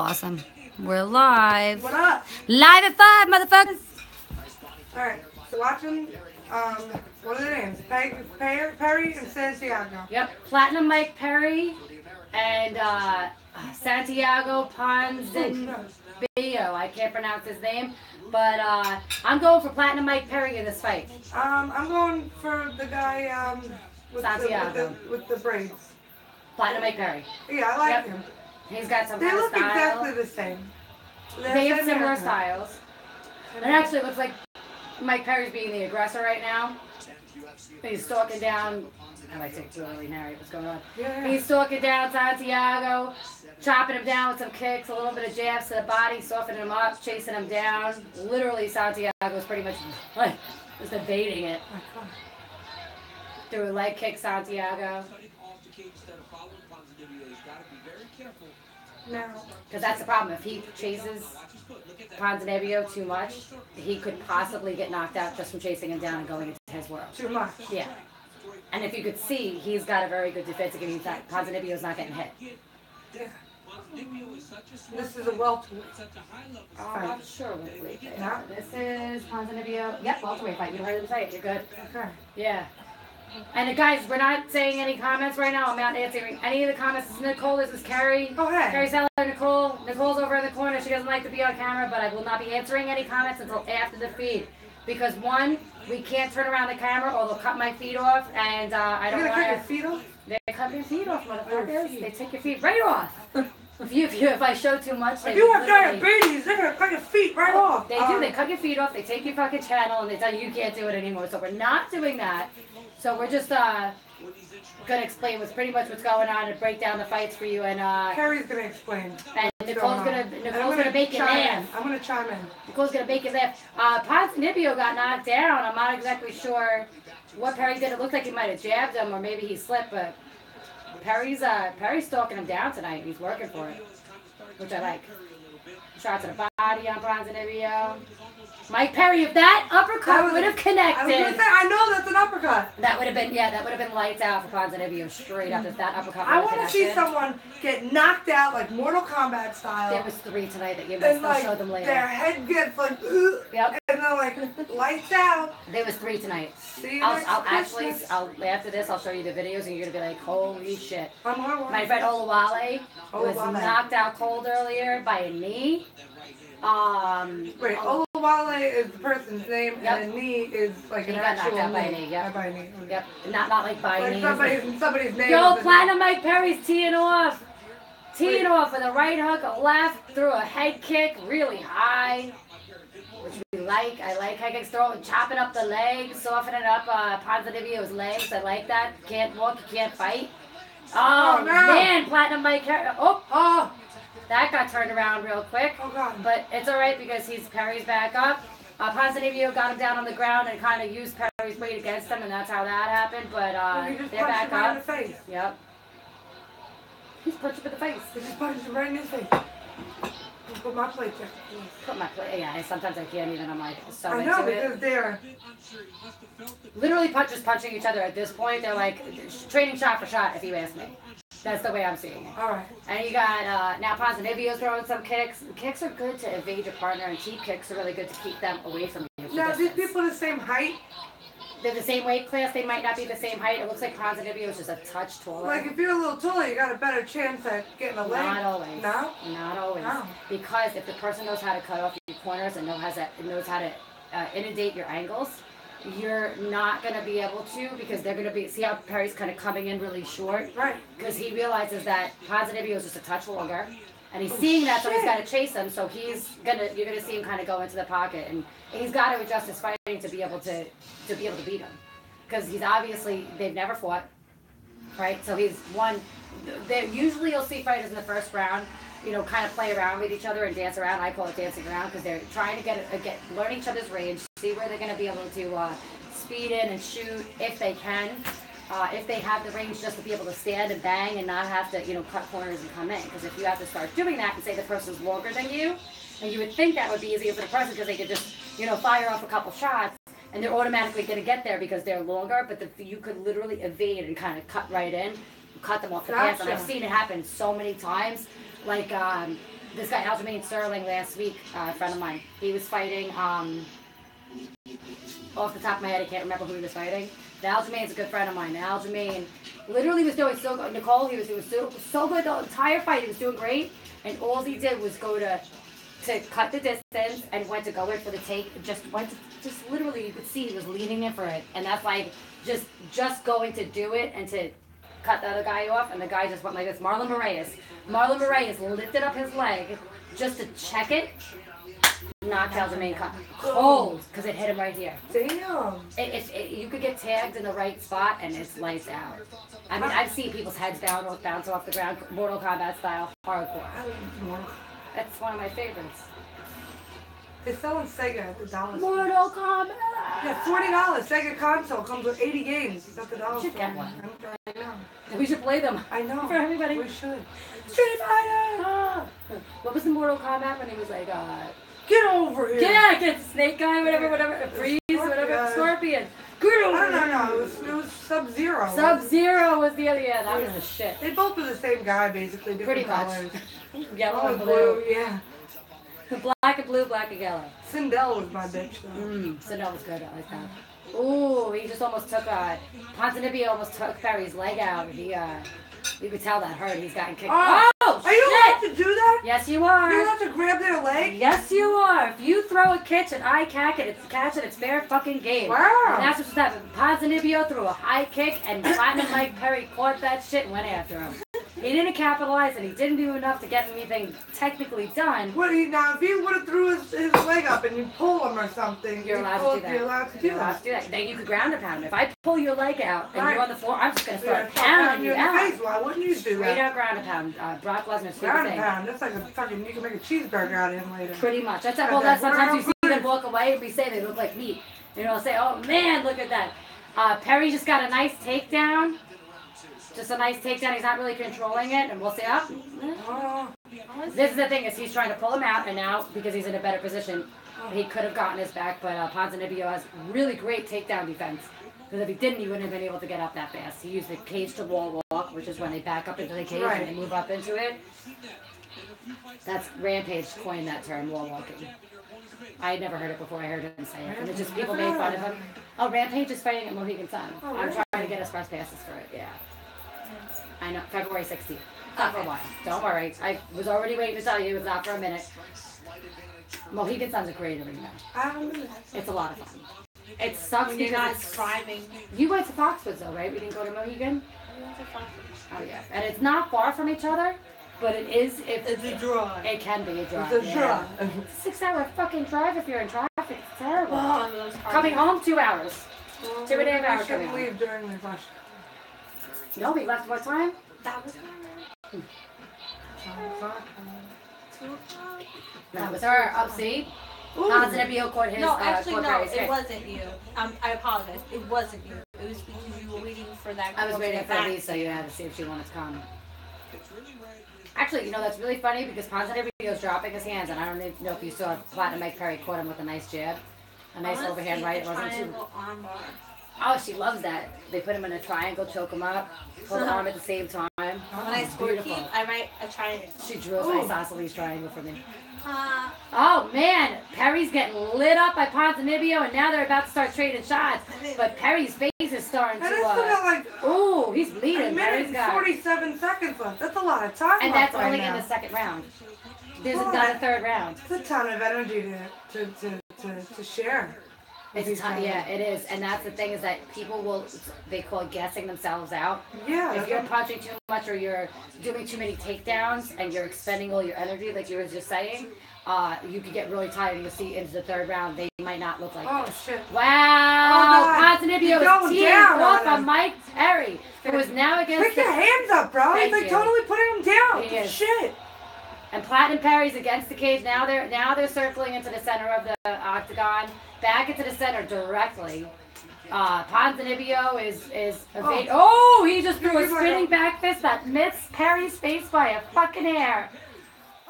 Awesome. We're live. What up? Live at 5, motherfuckers. Alright, so watching, what are their names? Perry and Santiago. Yep. Platinum Mike Perry and Santiago Ponzinibbio. I can't pronounce his name. But I'm going for Platinum Mike Perry in this fight. I'm going for the guy with Santiago. with the braids. Platinum Mike Perry. Yeah, I like him. He's got some They kind of look style. exactly the same. They have similar styles. It actually looks like Mike Perry's being the aggressor right now. He's stalking down. I like to really narrate what's going on. Yeah. He's stalking down Santiago, chopping him down with some kicks, a little bit of jabs to the body, softening him up, chasing him down. Literally, Santiago's pretty much like just evading it. Through a leg kick, Santiago. No. Because that's the problem. If he chases Ponzinibbio too much, he could possibly get knocked out just from chasing him down and going into his world. Too much. Yeah. And if you could see, he's got a very good defensive game. In fact, Ponzinibbio's not getting hit. Yeah. This is a welterweight. I'm sure welterweight. No. This is Ponzinibbio. Yep, welterweight fight. You heard him say it. You're good. Okay. Yeah. And guys, we're not saying any comments right now. I'm not answering any of the comments. This is Nicole. This is Kerry. Oh, hey. Kerry Seller, Nicole. Nicole's over in the corner. She doesn't like to be on camera, but I will not be answering any comments until after the feed. Because one, we can't turn around the camera or they'll cut my feet off, and I don't You're want gonna cut your to. feet off? They cut your feet off, motherfuckers. They take your feet right off. If I show too much, they If you want literally- diabetes, they're gonna cut your feet right off. They do. They cut your feet off. They take your fucking channel, and they tell you can't do it anymore. So we're not doing that. So we're just gonna explain what's pretty much what's going on and break down the fights for you. And Kerry's gonna explain. and Nicole's gonna make it laugh. I'm gonna chime in. Nicole's gonna make it laugh. Ponzinibbio got knocked down. I'm not exactly sure what Perry did. It looked like he might have jabbed him, or maybe he slipped. But Perry's stalking him down tonight. He's working for it, which I like. Shot to the body on Ponzinibbio. Mike Perry, if that uppercut would have connected. I was gonna say, I know that's an uppercut. That would have been lights out for Ponzinibbio straight up if that uppercut would I have want to connected. see someone get knocked out like Mortal Kombat style. There was 3 tonight that you missed. and I'll like show them later. their head gets like, ugh, Yep. and they're like lights out. There was 3 tonight. See you I'll next actually, Christmas. after this, I'll show you the videos and you're gonna be like, holy shit. I'm on one. My friend Olawale was Olawale. knocked out cold earlier by a knee. Wait, Olawale is the person's name, Yep. and a knee is like He an got actual knocked out by a knee. knee, yep. By a knee. Yep, not like by Like knees. somebody's name. Yo, is- Platinum Mike Perry's teeing off. Teeing off with a right hook, a left, through a head kick, really high. Which we like. I like head kicks, chopping up the legs, softening up Ponzinibbio's legs. I like that. Can't walk, you can't fight. Oh, Oh, no. man, Platinum Mike Perry. Oh, that got turned around real quick. Oh God. But it's all right because Perry's back up. Ponzinibbio got him down on the ground and kind of used Perry's weight against him, and that's how that happened. But He just they're punched back him right in up. the face. Yep. He's punched him in the face. He just punched him right in his face. Put my plate there. Put my plate. Yeah, sometimes I can't even. I'm like so I into know it. because they're. Literally just punching each other at this point. They're like trading shot for shot, if you ask me. That's the way I'm seeing it. All right. And you got now Ponzinibbio's throwing some kicks. Kicks are good to evade your partner, and cheap kicks are really good to keep them away from you. for Now, these distance. people the same height. They're the same weight class. They might not be the same height. It looks like Ponzinibbio is just a touch taller. Like if you're a little taller, you got a better chance at getting a leg. Not always. No. Not always. No. Because if the person knows how to cut off your corners and knows how to inundate your angles, you're not going to be able to because they're going to be, see how Perry's kind of coming in really short? Right. Because he realizes that Ponzinibbio is just a touch longer. And he's seeing that, so he's got to chase him. So you're gonna see him kind of go into the pocket, and he's got to adjust his fighting to be able to beat him, because they've never fought, right? So he's won. Usually you'll see fighters in the first round, kind of play around with each other and dance around. I call it dancing around because they're trying to learn each other's range, see where they're gonna be able to speed in and shoot if they can. If they have the range just to be able to stand and bang and not have to, cut corners and come in. Because if you have to start doing that and say the person's longer than you, and you would think that would be easier for the person because they could just, fire off a couple shots and they're automatically going to get there because they're longer, but you could literally evade and kind of cut right in, cut them off the pass. And I've seen it happen so many times. Like this guy Aljamain Sterling last week, a friend of mine. He was fighting. Off the top of my head, I can't remember who he was fighting. The Aljamain's a good friend of mine. The Aljamain literally was doing so good. Nicole, he was doing so good the entire fight. He was doing great, and all he did was go to cut the distance and went to go in for the take. Just literally, you could see he was leaning in for it, and that's like just going to do it and to cut the other guy off, and the guy just went like this. Marlon Moraes lifted up his leg just to check it. Knocked Aljamain cold because it hit him right here. Damn. You could get tagged in the right spot and it's lights out. I mean, I've seen people's heads bounce off the ground, Mortal Kombat style, hardcore. That's one of my favorites. They're selling Sega at the dollar store. Mortal Kombat. Yeah, $40. Sega console comes with 80 games. It's at the dollar store. Should get one. I know. We should play them. I know. For everybody. We should. Street Fighter. What was the Mortal Kombat when he was like, get over here. Yeah, get Snake Guy, whatever, Freeze, whatever, Scorpion. Get over here. No. It was Sub-Zero. Sub-Zero was the other, yeah, that was the shit. They both were the same guy, basically. Pretty much. Colors. Yellow and blue. Yeah. Black and blue, black and yellow. Sindel was my bitch, though. Sindel was good, I like that. Ooh, he just almost took, Ponzinibbio almost took Perry's leg out. You could tell that hurt. He's gotten kicked. Oh, are you allowed to do that? Yes, you are. You're allowed to grab their leg? Yes, you are. If you throw a catch and I catch it, it's fair fucking game. Wow. And that's what's happened. Ponzinibbio threw a high kick, and Platinum Mike Perry caught that shit and went after him. He didn't capitalize, and he didn't do enough to get anything technically done. Now, if he would have threw his leg up and you pull him or something, you're allowed to do that. You're allowed to do that. Then you could ground and pound him. If I pull your leg out and you're on the floor, I'm just going to start pounding you in the out. face. Why wouldn't you do that? Straight out ground and pound. Brock Lesnar's ground and pound. That's like a fucking, you can make a cheeseburger out of him later. Pretty much. That's that. Well, that's sometimes you see them walk away and we say they look like meat. You know, say, oh man, look at that. Perry just got a nice takedown. Just a nice takedown. He's not really controlling it, and we'll see. This is the thing: is he's trying to pull him out, and now because he's in a better position, he could have gotten his back. But Ponzinibbio has really great takedown defense. Because if he didn't, he wouldn't have been able to get up that fast. He used the cage to wall walk, which is when they back up into the cage and they move up into it. That's Rampage coined that term, wall walking. I had never heard it before. I heard him say it, and it's just people made fun of him. Oh, Rampage is fighting at Mohegan Sun. I'm trying to get us press passes for it. Yeah. I know, February 16th. Not for a while. Don't worry. I was already waiting to tell you. It's not for a minute. Mohegan Sun's a great arena. It's a lot of fun. It sucks when you're because not it's driving. You went to Foxwoods though, right? We didn't go to Mohegan? We went to Foxwoods. Oh yeah. And it's not far from each other, but it is it's a drive. It can be a drive. It's a drive. It's a 6-hour fucking drive if you're in traffic. It's terrible. Oh, coming home 2 hours. Well, 2.5 hours. We shouldn't leave during the rush. No, we left what time? That was her. 2 o'clock. That was her. Up, see? Ponzinibbio caught his. No, actually, no, Perry's it wasn't you. I apologize. It wasn't you. It was because you were waiting for that. I was waiting for back. Lisa. You had to see if she wanted to come. Actually, you know, that's really funny because Ponzinibbio's dropping his hands, and I don't even know if you saw Platinum Mike Perry caught him with a nice jab. A nice overhand right. It wasn't too. Oh, she loves that. They put him in a triangle, choke him up, pull the arm at the same time. When I score keep, I write a triangle. She drew a nice isosceles triangle for me. Oh man, Perry's getting lit up by Ponzinibbio, and now they're about to start trading shots. But Perry's face is starting to. Ooh, he's bleeding. Perry's got 47 seconds left. That's a lot of time. And that's only in the second round. There's not a third round. It's a ton of energy to share. It's yeah, it is, and that's the thing is that people they call it gassing themselves out. Yeah. If you're punching too much or you're doing too many takedowns and you're expending all your energy, like you were just saying, you could get really tired. You'll see into the third round, they might not look like this. Shit. Wow. Ponzinibbio is teeing off on Mike Perry. It was now against. Pick your hands up, bro. He's like totally putting him down. He is. Shit. And Platinum Perry's against the cage. Now they're circling into the center of the octagon. Back into the center directly. Ponzinibbio is evading. Oh, he just threw a spinning back fist that missed Perry's face by a fucking hair.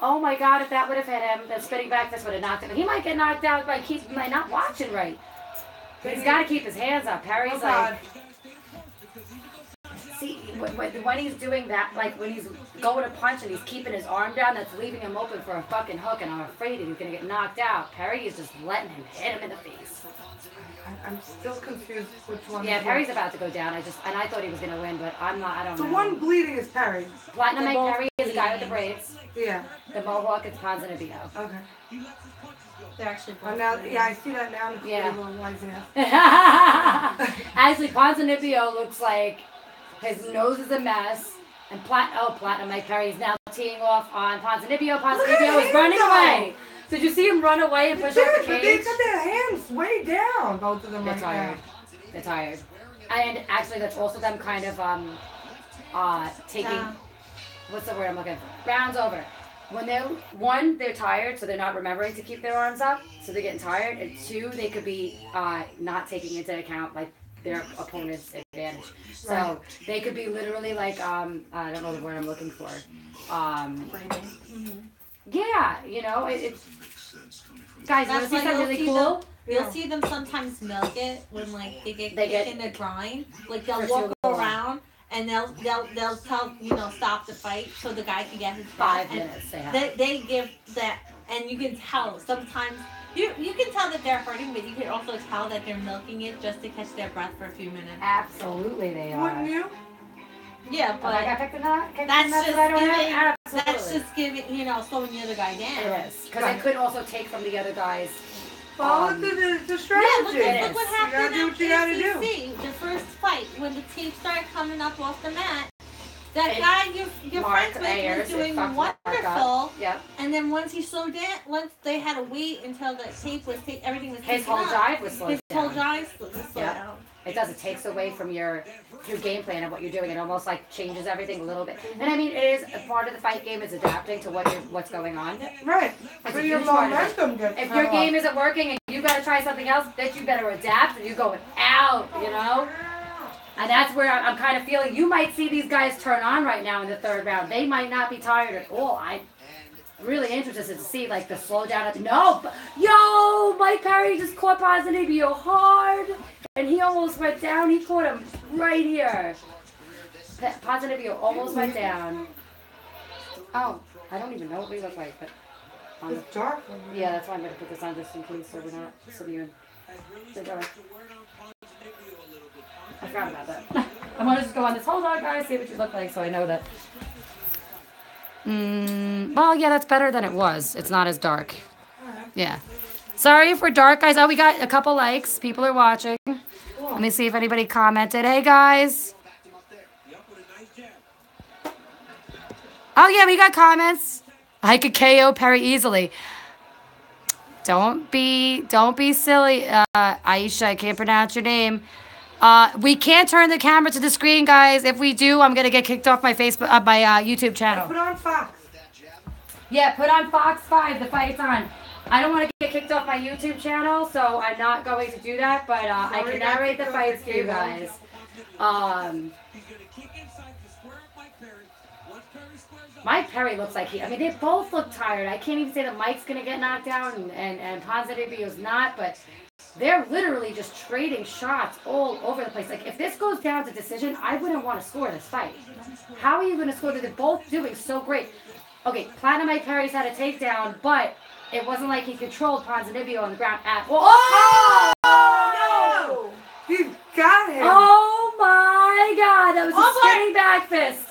Oh my God, if that would have hit him, the spinning back fist would have knocked him. He might get knocked out by not watching right. But he's got to keep his hands up. Perry's like. See, when he's doing that, like when he's going to punch and he's keeping his arm down, that's leaving him open for a fucking hook, and I'm afraid that he's gonna get knocked out. Perry is just letting him hit him in the face. I'm still confused which one. Yeah, Perry's about to go down. I thought he was gonna win, but I'm not. I don't know. The one bleeding is Perry. Platinum Mike Perry is the guy with the braids. Yeah. The mohawk is Ponzinibbio. Okay. They're actually. Oh, now, yeah, I see that now. Yeah. Yeah. Actually, Ponzinibbio looks like his nose is a mess. And Platinum Mike Perry is now teeing off on Ponzinibbio. Ponzinibbio is running away. Did you see him run away and push off the cage? They got their hands way down, both of them. They're right tired. now. They're tired. And actually, that's also them kind of taking, what's the word I'm looking for? Rounds over. When they're tired, so they're not remembering to keep their arms up, so they're getting tired. And two, they could be not taking into account like their opponent's advantage. So they could be literally like I don't know the word I'm looking for. Yeah, you know, it's guys. You want to see something really cool? You'll see them sometimes milk it when like they get in the grind. Like they'll walk around and they'll tell stop the fight so the guy can get his 5 minutes. They give that, and you can tell sometimes. You can tell that they're hurting, but you can also tell that they're milking it just to catch their breath for a few minutes. Absolutely, they are. Wouldn't you? Yeah, but I got picked in that. That's just giving, slowing the other guy down. It is because they could also take from the other guys. Follow the strategy. Yeah, look what happened you gotta do what you gotta do. ACC, the first fight, when the team started coming up off the mat, that guy you're friends with was doing wonderful. Yep. And then once he slowed down, once they had to wait until the tape was everything was his whole drive was slowed down. His whole drive was slowed down. It does. It takes away from your game plan of what you're doing. It almost like changes everything a little bit. And I mean, it is a part of the fight game is adapting to what's going on. Right. So your momentum gets if your game isn't working and you got to try something else, then you better adapt and you're going out. You know. And that's where I'm kind of feeling you might see these guys turn on right now in the third round. They might not be tired at all. I'm really interested to see like the slowdown. Yo, Mike Perry just caught Ponzinibbio hard. And he almost went down. He caught him right here. Ponzinibbio almost went down. Oh, I don't even know what we look like. But it's dark. Yeah, that's why I'm going to put this on just in case so we're not sitting in. I forgot about that. I want to just go on this. Hold on, guys. See what you look like so I know that. Well, yeah, that's better than it was. It's not as dark. Yeah. Sorry if we're dark, guys. Oh, we got a couple likes. People are watching. Let me see if anybody commented. Hey, guys. Oh, yeah, we got comments. I could KO Perry easily. Don't be silly, Aisha. I can't pronounce your name. We can't turn the camera to the screen, guys. If we do, I'm gonna get kicked off my Facebook, my YouTube channel. Put on Fox. Yeah, put on Fox 5. The fight's on. I don't want to get kicked off my YouTube channel, so I'm not going to do that. But I can narrate the fights for you guys. Mike Perry looks like I mean, they both look tired. I can't even say that Mike's gonna get knocked out and Ponzinibbio's not, but they're literally just trading shots all over the place. Like, if this goes down to decision, I wouldn't want to score this fight. How are you going to score? They're both doing so great. Okay, Platinum Mike Perry's had a takedown, but it wasn't like he controlled Ponzinibbio on the ground at all. Oh! No! He got him. Oh, my God. That was a spinning back fist.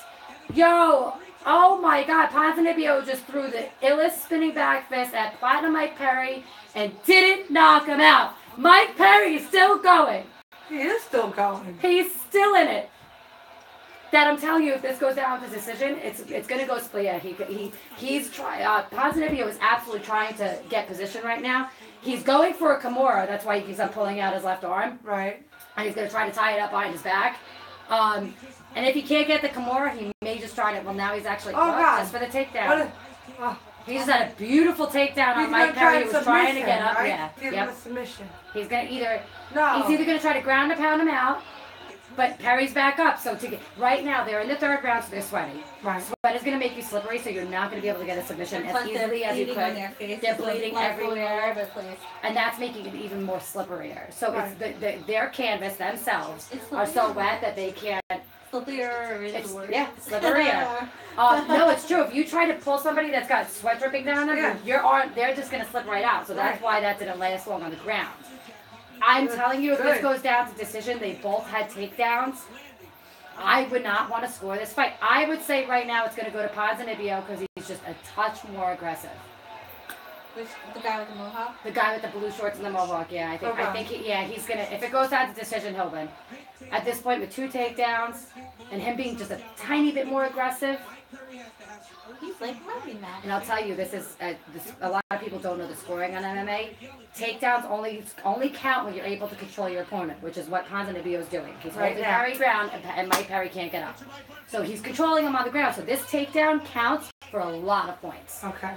Yo. Oh, my God. Ponzinibbio just threw the illest spinning back fist at Platinum Mike Perry and didn't knock him out. Mike Perry is still going. He is still going. He's still in it. That I'm telling you, if this goes down to decision, it's gonna go split. Yeah, he's trying. Ponzinibbio is absolutely trying to get position right now. He's going for a Kimura. That's why he keeps on pulling out his left arm. Right. And he's gonna try to tie it up behind his back. And if he can't get the Kimura, he may just try it. Well, now he's actually just for the takedown. He just had a beautiful takedown on Mike Perry. He was trying to get up. Right? Yeah. Give him a submission. He's gonna he's either No. gonna try to ground and pound him out, but Perry's back up. So right now they're in the third round, so they're sweating. Right. Sweat is gonna make you slippery, so you're not gonna be able to get a submission as easily as you could. They're bleeding everywhere, and that's making it even more slipperier. So it's their canvas themselves are so wet that they can't Slipperier is the word. Yeah, slipperier. No, it's true. If you try to pull somebody that's got sweat dripping down them, your arm, they're just going to slip right out. So that's why that didn't last long on the ground. I'm telling you, if this goes down to decision, they both had takedowns. I would not want to score this fight. I would say right now it's going to go to Ponzinibbio because he's just a touch more aggressive. The guy with the mohawk? The guy with the blue shorts and the mohawk, yeah. I think he's going to, if it goes down to decision, he'll win. At this point, with 2 takedowns and him being just a tiny bit more aggressive. He's like loving that. And I'll tell you, a lot of people don't know the scoring on MMA. Takedowns only count when you're able to control your opponent, which is what Ponzinibbio is doing. He's holding Perry ground, and Mike Perry can't get up. So he's controlling him on the ground. So this takedown counts for a lot of points. Okay.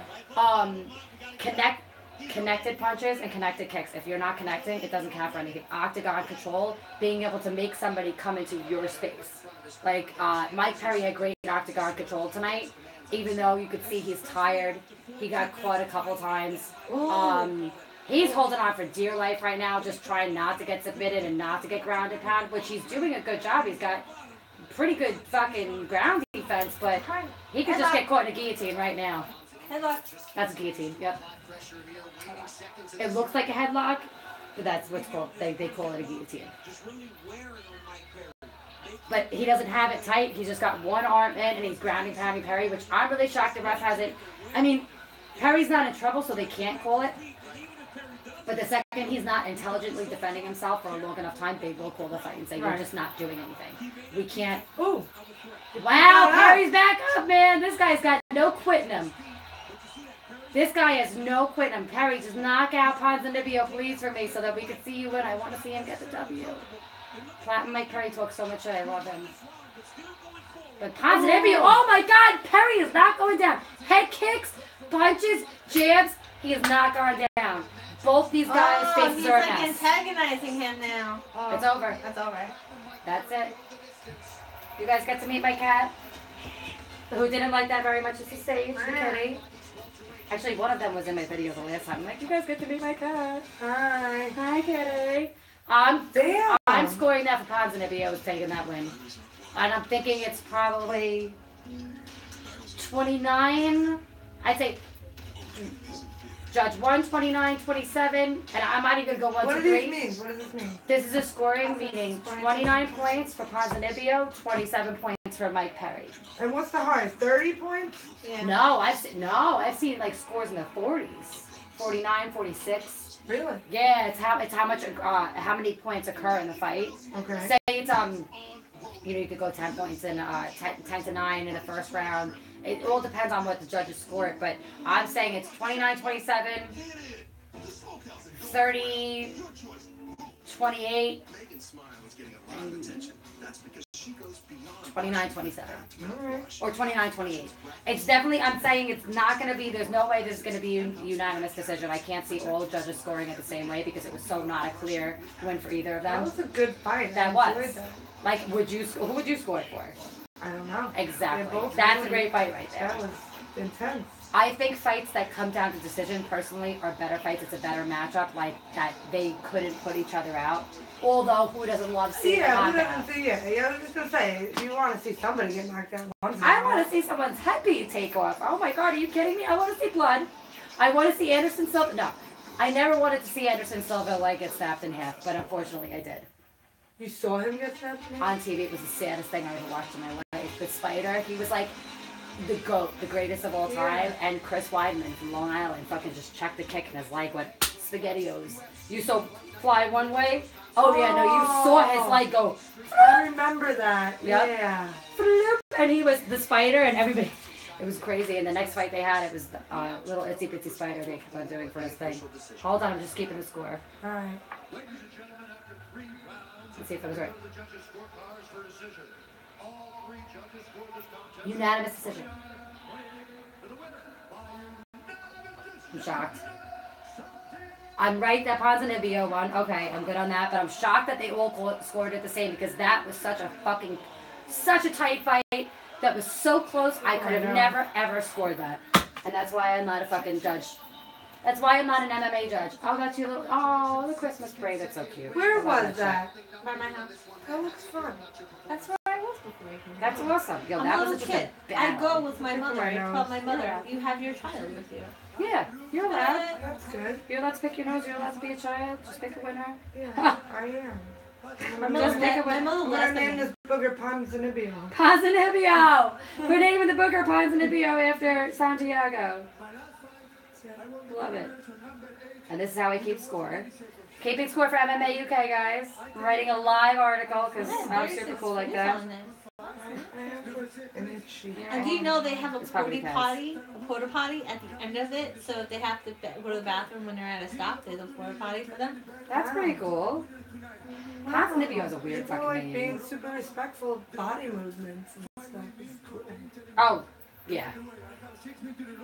Connected punches and connected kicks. If you're not connecting, it doesn't count for anything. Octagon control, being able to make somebody come into your space. Like Mike Perry had great octagon control tonight. Even though you could see he's tired, he got caught a couple times. He's holding on for dear life right now, just trying not to get submitted and not to get grounded pound, which he's doing a good job. He's got pretty good fucking ground defense, but he could just get caught in a guillotine right now. Headlock. That's a guillotine, yep. It looks like a headlock, but that's what's called, they call it a guillotine. But he doesn't have it tight. He's just got one arm in, and he's grounding Perry, which I'm really shocked the ref hasn't. I mean, Perry's not in trouble, so they can't call it. But the second he's not intelligently defending himself for a long enough time, they will call the fight and say, you're just not doing anything. We can't. Ooh. Wow, Perry's back up, man. This guy's got no quitting him. This guy has no quitting him. Perry, just knock out Ponzinibbio, please, for me, so that we can see you win. I want to see him get the W. Mike Perry talks so much shit. I love him. But Ponzinibbio, oh my God, Perry is not going down. Head kicks, punches, jabs, he is not going down. Both these guys' faces are a mess. He's like antagonizing him now. It's over. That's over. That's it. You guys get to meet my cat, who didn't like that very much as he saved, Kerry. Actually, one of them was in my video the last time. I'm like, you guys get to meet my cat. Hi. Hi, Kerry. I'm scoring that for Ponzinibbio is taking that win. And I'm thinking it's probably 29. I'd say Judge 1, 29, 27, and I might even go 1 to 3. What does this mean? This is a scoring meaning 29 points for Ponzinibbio, 27 points for Mike Perry. And what's the highest? 30 points? Yeah. No, I've seen like scores in the 40s, 49, 46. Really? Yeah, it's how much how many points occur in the fight. Okay. Say it's you could go 10 points in 10 to 9 in the first round. It all depends on what the judges score it, but I'm saying it's 29, 27, 30, 28, 29, 27. Or 29, 28. It's definitely, I'm saying it's not going to be, there's no way this is going to be a unanimous decision. I can't see all judges scoring it the same way because it was so not a clear win for either of them. That was a good fight. That was. Like, who would you score it for? I don't know. Exactly. That's a great fight right there. That was intense. I think fights that come down to decision, personally, are better fights. It's a better matchup, like that they couldn't put each other out. Although, who doesn't love seeing a knockout? I was just going to say, you want to see somebody get knocked out once. I want to see someone's head be take off. Oh my God, are you kidding me? I want to see blood. I want to see Anderson Silva. No, I never wanted to see Anderson Silva like get snapped in half, but unfortunately I did. You saw him get snapped in half? On TV, it was the saddest thing I ever watched in my life. The Spider, he was like the GOAT, the greatest of all time, and Chris Weidman from Long Island fucking just checked the kick and his leg went SpaghettiOs. You saw fly one way? Oh yeah, no, you saw his leg go. I remember that. Yep. Yeah. And he was the Spider, and everybody. It was crazy. And the next fight they had, it was the little itsy bitsy Spider they kept on doing for his thing. Hold on, I'm just keeping the score. All right. Let's see if I was right. Unanimous decision. I'm shocked. I'm right that Ponzinibbio won. Okay, I'm good on that. But I'm shocked that they all scored it the same because that was such a tight fight. That was so close. I could have never, ever scored that. And that's why I'm not a fucking judge. That's why I'm not an MMA judge. Oh, got you little. Oh, the Christmas parade. That's so cute. Where was that? By my house. That looks fun. That's where I was before I can That's go. awesome. Yo, I'm that a was little such kid. a I bad go with my mother. I nose. tell my mother, you have your child with you. Yeah, you're allowed. That's good. You're allowed to pick your nose. You're allowed to be a child. Just pick a winner. Yeah, I am. My Just pick a mother winner. I'm gonna name this booger Ponzanibio. Ponzanibio. We're naming the booger Ponzanibio after Santiago. Love it. And this is how we keep score. Keeping score for MMA UK, guys. I'm writing a live article because I'm super cool like that. And do you know they have a It's probably porta potty at the end of it, so if they have to go to the bathroom when they're at a stop, there's a porta potty for them. That's pretty cool. Ponzanibio is a weird People fucking like name. being super respectful of body movements and stuff. It's cool. Oh, yeah.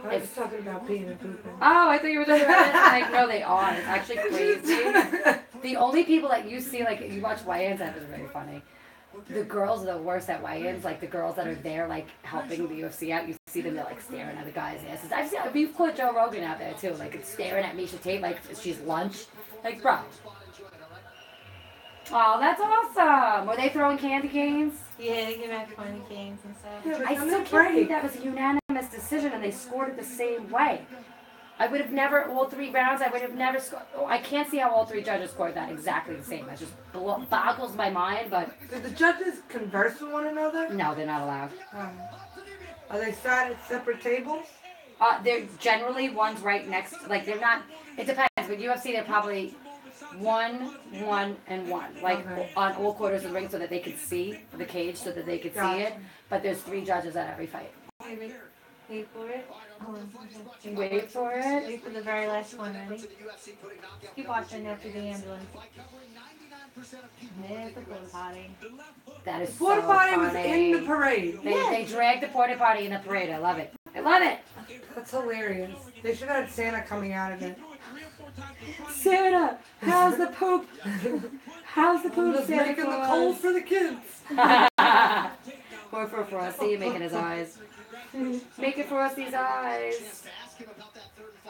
I was talking about peeing and pooping. Oh, I thought you were talking about it. Like, no, they are. It's actually crazy. The only people that you see, like, you watch weigh-ins, that is very funny. The girls are the worst at weigh-ins. Like, the girls that are there, like, helping the UFC out, you see them, they're, like, staring at the guys' asses. We've put Joe Rogan out there, too. Like, it's staring at Misha Tate like she's lunch. Like, bro. Oh, that's awesome. Were they throwing candy canes? Yeah, they give out candy canes and stuff. I still can't believe that was a unanimous decision and they scored it the same way. I would have never, all 3 rounds, I would have never scored. Oh, I can't see how all 3 judges scored that exactly the same. That just boggles my mind, but. Did the judges converse with one another? No, they're not allowed. Are they sat at separate tables? They're generally one's right next, like they're not, it depends. With UFC, they're probably 1, 1, and 1. Like on all quarters of the ring so that they could see the cage so that they could see it. But there's 3 judges at every fight. Wait for it. Wait for it. Wait for the very last one, ready? Keep watching after the ambulance. There's the porta potty. That is Porta so potty was funny. in the parade. They dragged the porta potty in the parade. I love it. I love it. That's hilarious. They should have had Santa coming out of it. Santa, how's the poop? How's the poop, Just Santa making the Claus? cold for the kids. Or for Frosty, making his eyes. Make it Frosty's eyes.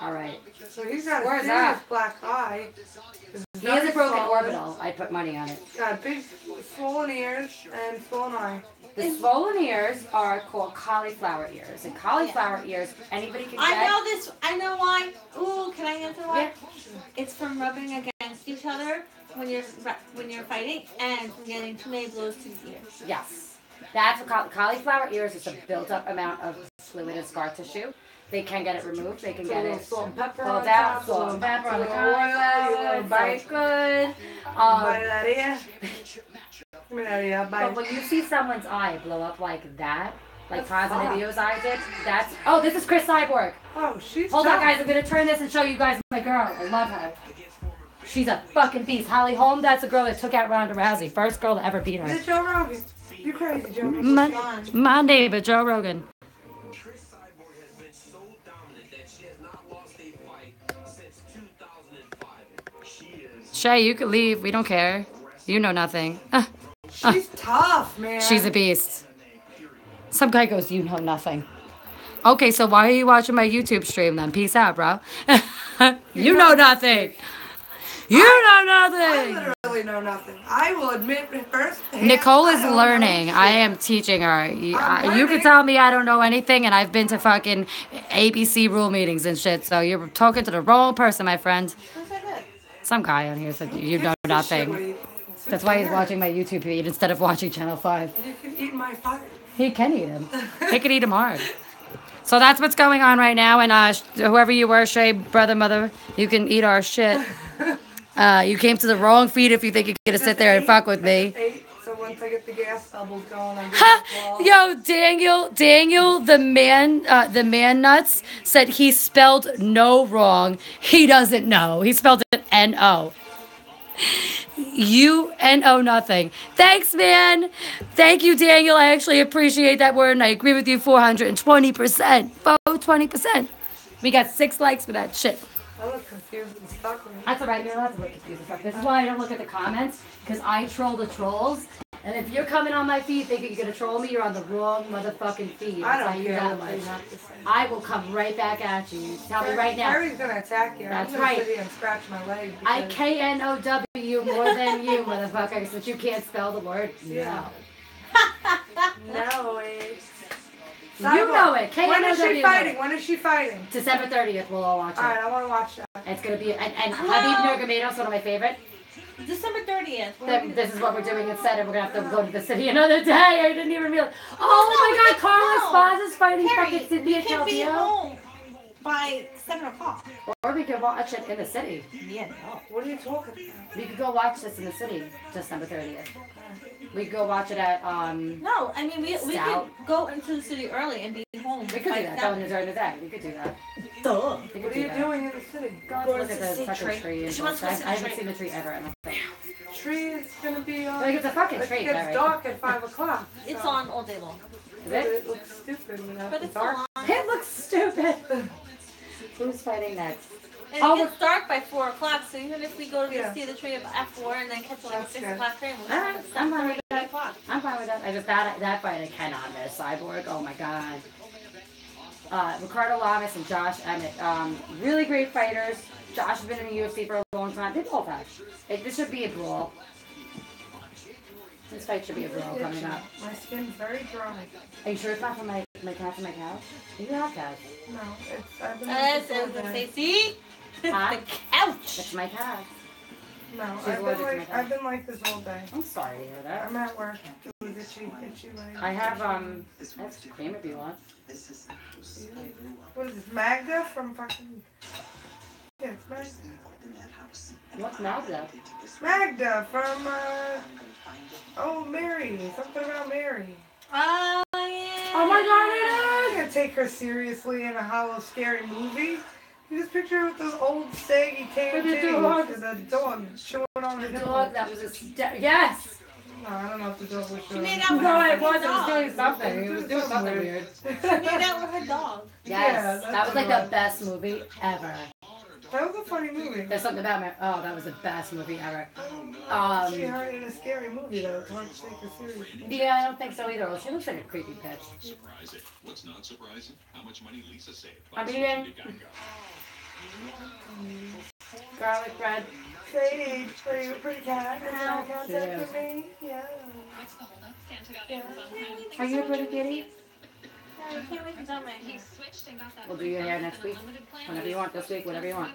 All right. So he's got Where's a serious that? black eye. He has a broken Solid. orbital. I put money on it. Got big swollen ears and swollen eye. The swollen ears are called cauliflower ears. And cauliflower ears, anybody can get. I know this. I know why. Ooh, can I answer why? Yeah. It's from rubbing against each other when you're fighting, and from getting too many blows to the ears. Yes. That's what cauliflower ears is a built-up amount of fluid and scar tissue. They can get it removed. They can get it Salt and pepper pulled on out. top, Salt and pepper on the oil, cauliflower. you bite. It's good. Bite that ear. Give me that ear, But bite. when you see someone's eye blow up like that, like That's Ponzanibio's eye did, that's... Oh, this is Chris Cyborg. Oh, she's Hold on, tough. guys. I'm going to turn this and show you guys my girl. I love her. She's a fucking beast. Holly Holm, that's the girl that took out Ronda Rousey. First girl to ever beat Is her. it Joe Rogan? You crazy, Joe. My neighbor, Joe Rogan. Shay, you could leave. We don't care. You know nothing. She's tough, man. She's a beast. Some guy goes, you know nothing. Okay, so why are you watching my YouTube stream then? Peace out, bro. You know nothing. You know nothing. I literally know nothing. I will admit first. Nicole is learning. I am teaching her. You can tell me I don't know anything, and I've been to fucking ABC rule meetings and shit, so you're talking to the wrong person, my friend. Some guy on here said you know nothing. That's why he's watching my YouTube feed instead of watching Channel 5. You can eat my fire. He can eat him. He can eat him hard. So that's what's going on right now, and whoever you were, Shay, brother, mother, you can eat our shit. You came to the wrong feed if you think you're gonna sit there and fuck with me. 8, so once I get the gas bubbles going, I'm going Yo, Daniel, the man nuts said he spelled no wrong. He doesn't know. He spelled it N-O. U-N-O nothing. Thanks, man. Thank you, Daniel. I actually appreciate that word, and I agree with you 420%. 420%. We got 6 likes for that shit. I look confused and stuck with me. That's alright, you're allowed to look confused and stuff. This is why I don't look at the comments, because I troll the trolls. And if you're coming on my feed thinking you're going to troll me, you're on the wrong motherfucking feed. I I'll don't tell you care that what they much. have to say. I will come right back at you. Tell me right now. Kerry's gonna attack you. That's I'm gonna right. sit here and scratch my leg. I because- KNOW more than you, motherfucker, since you can't spell the word. Yeah. No. No, wait. You know it. When is she fighting? When is she fighting? December 30th, we'll all watch it. Alright, I want to watch that. It's going to be, and Habib Nurmagomedov's one of my favorite. December 30th. This is what we're doing instead, and we're going to have to go to the city another day. I didn't even realize. Oh my god, Carlos Paz is fighting fucking Cynthia Calvillo. Be Calvillo. home by 7 o'clock. Or we could watch it in the city. Yeah, no. What are you talking about? We could go watch this in the city, December 30th. We could go watch it at, No, I mean, we could go into the city early and be home. we could do that, go in during the day. We could do that. Duh. We could What are do you that. doing in the city? Go look at the fucking tree. And She wants to I go see the haven't tree. seen the tree ever, I don't think. Tree is gonna be on. Like, it's a fucking tree, It gets Kerry. dark at 5 o'clock. It's so. on all day long. Is But it? it looks stupid without But the it's dark. on. It looks stupid. Who's fighting next? And Oh, it gets dark by 4 o'clock, so even if we go to Yeah. see the tree at 4 and then catch like a That's 6 good. o'clock train, we'll Alright, I'm fine with 8 that. o'clock. I'm fine with that. I just that fight I cannot miss. Cyborg, oh my god. Ricardo Lamas and Josh Emmett, really great fighters. Josh has been in the UFC for a long time. They both have. This should be a brawl. This fight should be a brawl coming up. My skin's very dry. Are you sure it's not from my cats and my cows? You have cats. No, it's. I've been Yes, like I this was all gonna day. say, see? Huh? The couch. It's my cat. No, She's I've allergic been to my like cat. I've been like this all day. I'm sorry to hear that. I'm at work. It was itchy leg. I have cream if you want. What is this? Magda from fucking. Yeah, it's Magda. What's Magda? Magda from oh Mary. Something about Mary. Oh, yeah. Oh my god, I'm gonna take her seriously in a hollow scary movie. You just picture her with those old saggy tan With the dog. titties and the dog chewing on her The nipple. dog that was yes! No, I don't know if the dog was She chewing. made out with No, her it was dog. doing something. He was doing something weird. She made out with her dog. Yes, Yeah, that that's was like what it the best movie ever. That was a funny movie. There's something about me. Oh, that was the best movie ever. See her in a scary movie though. It's hard to take her seriously. Yeah, I don't think so either. Well, she looks like a creepy bitch. Surprising. What's not surprising? How much money Lisa saved. I'm eating garlic bread. Sadie, are you a pretty cat? Is Ow. that contact with me? Yeah. Are you a pretty kitty? I can't wait to tell my hair. We'll do your hair next week. Whenever you want, this week, whatever you want.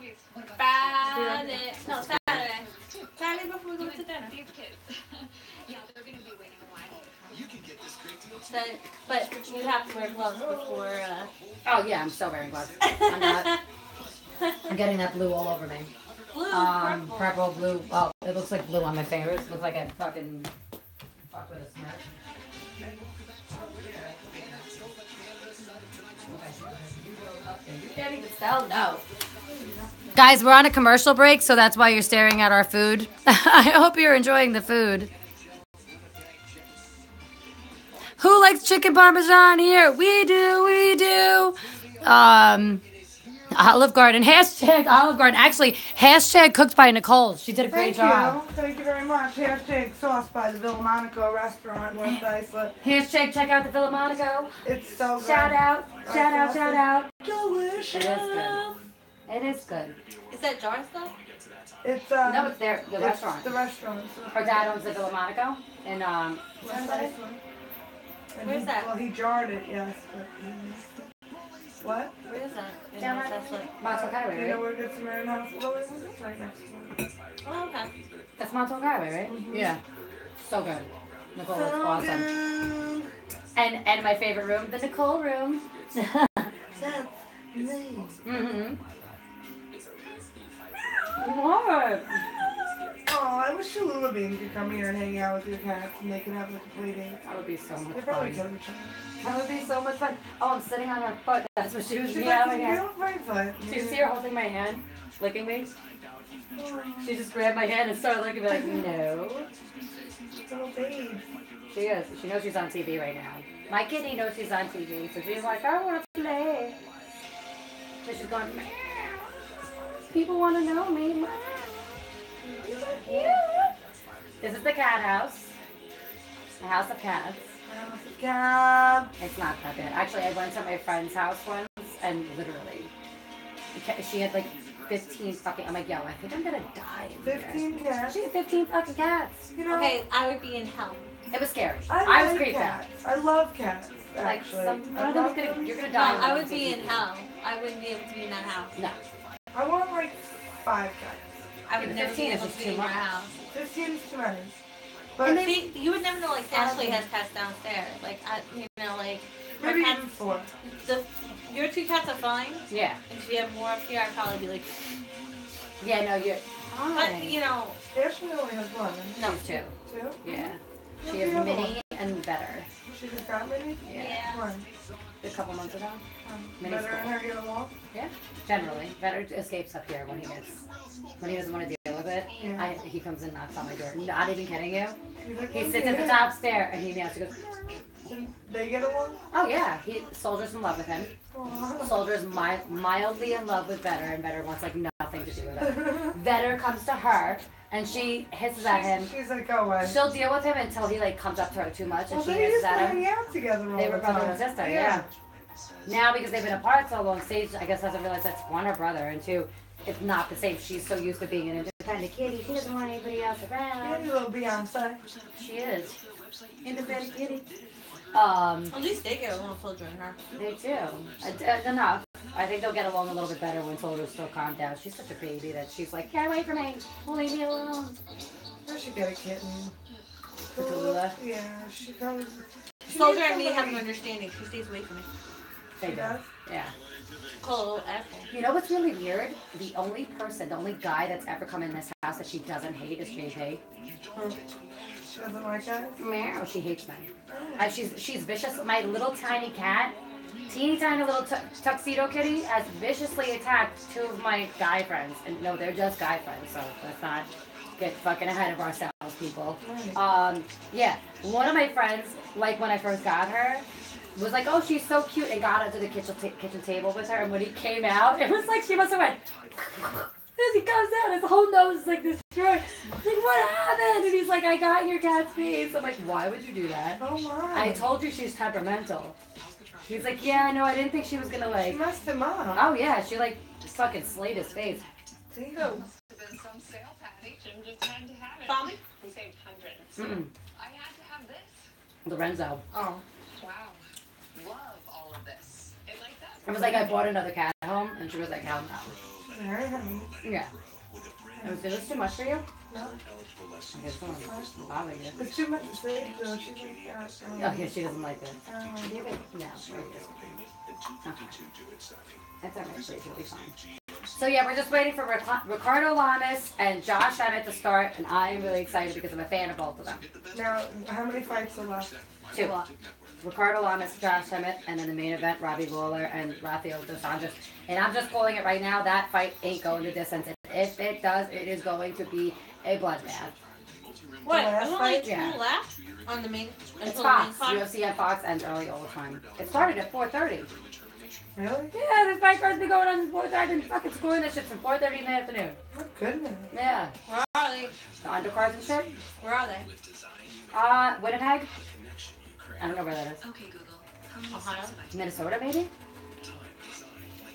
Friday. No, Saturday. Saturday before we go to dinner. But you have to wear gloves before. Oh yeah, I'm still wearing gloves. I'm not. I'm getting that blue all over me. Blue, Purple, blue. Oh, it looks like blue on my fingers. It looks like I fucking fuck with a smirk. You can't even tell. No. Guys, we're on a commercial break, so that's why you're staring at our food. I hope you're enjoying the food. Who likes chicken parmesan here? We do. Olive Garden. Hashtag Olive Garden. Actually, hashtag cooked by Nicole. She did a great job. Thank you very much. Hashtag sauce by the Lomonaco restaurant in West Islip. Hashtag check out the Lomonaco. It's so good. Shout out. Delicious. It is good. It is good. Is that jar stuff? It's No, it's there. The it's restaurant. The restaurant. Her dad owns the Lomonaco in West Islip. And Where's that? Well, he jarred it, yes. But, what? Where is that? In Down North there. Islip? Montauk You Highway, know right? where Good Samaritan Hospital is? It's right next to it. Oh, okay. That's Montauk Highway, right? Mhm. Yeah. So good. Nicole is So awesome. good. And my favorite room, the Nicole room. That's me. Mm-hmm. What? Oh, I wish Cholula Bean could come here and hang out with your cats and they could have like a play date. That would be so much They probably fun. kill each other. That would be so much fun. Oh, I'm sitting on her foot. That's what she was She's doing. like, Yeah, you don't fight fight. Did you see her holding my hand, licking me? She just grabbed my hand and started looking at me like, no. Little babe. She is. She knows she's on TV right now. My kitty knows she's on TV, so she's like, I want to play. So she's going, meow. People want to know me. Meow. You're so cute. This is the cat house. The house of cats. God. It's not that bad. Actually, I went to my friend's house once, and literally, she had like 15 fucking. I'm like, yo, I think I'm gonna die. In here. 15 cats. She had 15 fucking cats. You know, Okay, I would be in hell. It was scary. I was like creeped cats. out. I love cats. Like Actually, one I of them's love gonna, them. you're gonna No, die. I would be in hell. I wouldn't be able to be in that house. No. I want like 5 cats. I would Yeah, never 15 be is able just to be too in your much. house. 15 is too many. But And see, you would never know, like, Ashley has cats downstairs. Like, you know, like, my maybe cats, even 4. your 2 cats are fine. Yeah. And if you have more up here, I'd probably be like, Yeah, no, you're. but, you know, Ashley only has 1. no. She's 2. 2? Yeah. What's She the has other Minnie and Better. She just got Minnie? Yeah. When? A couple months ago. Minnie's Better and cool. her get along? Yeah. Generally. Better escapes up here when he doesn't want to deal with it. Yeah. He comes and knocks on my door. Not even kidding you. She's like, He "Oh, sits at the yeah." top stair and he meows. He goes, They get along? oh yeah. Soldier's in love with him. Aw. Soldier's mildly in love with Better, and Better wants like nothing to do with it. Better comes to her and she hisses at him. She's like, go away. She'll deal with him until he like comes up to her too much and Well, she they hisses used to at him. hang out together all They were the brother time. and sister, yeah. Now because they've been apart so long, Sage I guess doesn't realize that's one, her brother, and two, it's not the same. She's so used to being an independent kitty. She doesn't want anybody else Yeah, around. you little Beyonce. She is. Independent kitty. At least they get along children, huh? They do. Enough. I think they'll get along a little bit better when Soldier's still calmed down. She's such a baby that she's like, get away from me. Leave me alone. I should get a kitten. Tallulah? Yeah, she comes. Soldier and me have an understanding. She stays away from me. They do. does? Yeah. Call a little asshole. You know what's really weird? The only guy that's ever come in this house that she doesn't hate is JP. She doesn't like that? Meow, she hates me. She's vicious. My little tiny cat, teeny tiny little tuxedo kitty, has viciously attacked 2 of my guy friends. And no, they're just guy friends, so let's not get fucking ahead of ourselves, people. Yeah, one of my friends, like when I first got her, was like, oh, she's so cute, and got onto the kitchen table with her. And when he came out, it was like she must have went. As he comes out, his whole nose is like destroyed. Like, what happened? And he's like, I got your cat's face. I'm like, why would you do that? Oh my. I told you she's temperamental. He's like, yeah, I know. I didn't think she was gonna She like. messed him up. Oh yeah, she like fucking slayed his face. Damn. Been some sale, Patty. Jim just had to have it. Tommy? He saved hundreds. Mm-mm. I had to have this. Lorenzo. Oh. Wow. Love all of this. It like that. I was like, I bought another cat home, and she was like, hell no. Very heavy. Yeah. It was too much for you? No. I guess so. Bother you. It's too much to say, though. She's like, Oh yeah, she doesn't like this. Give it. No. That's alright, she'll be fine. So yeah, we're just waiting for Ricardo Lamas and Josh Emmett to start, and I'm really excited because I'm a fan of both of them. Now, how many fights are left? 2. Ricardo Lamas, Josh Emmett, and then the main event, Robbie Lawler and Rafael Dos Anjos. And I'm just calling it right now, that fight ain't going the distance. If it does, it is going to be a bloodbath. What? last There's only fight? 2 Yeah. left on the main. It's until the main Fox. fight? UFC at Fox ends early all the time. It started at 4:30. Really? Yeah, this fight card's been going on since 4:30. I've been fucking scoring this shit from 4:30 in the afternoon. Oh, goodness. Yeah. Where are they? The undercards and shit. Where are they? Winnipeg? I don't know where that is. Ohio? Minnesota, maybe?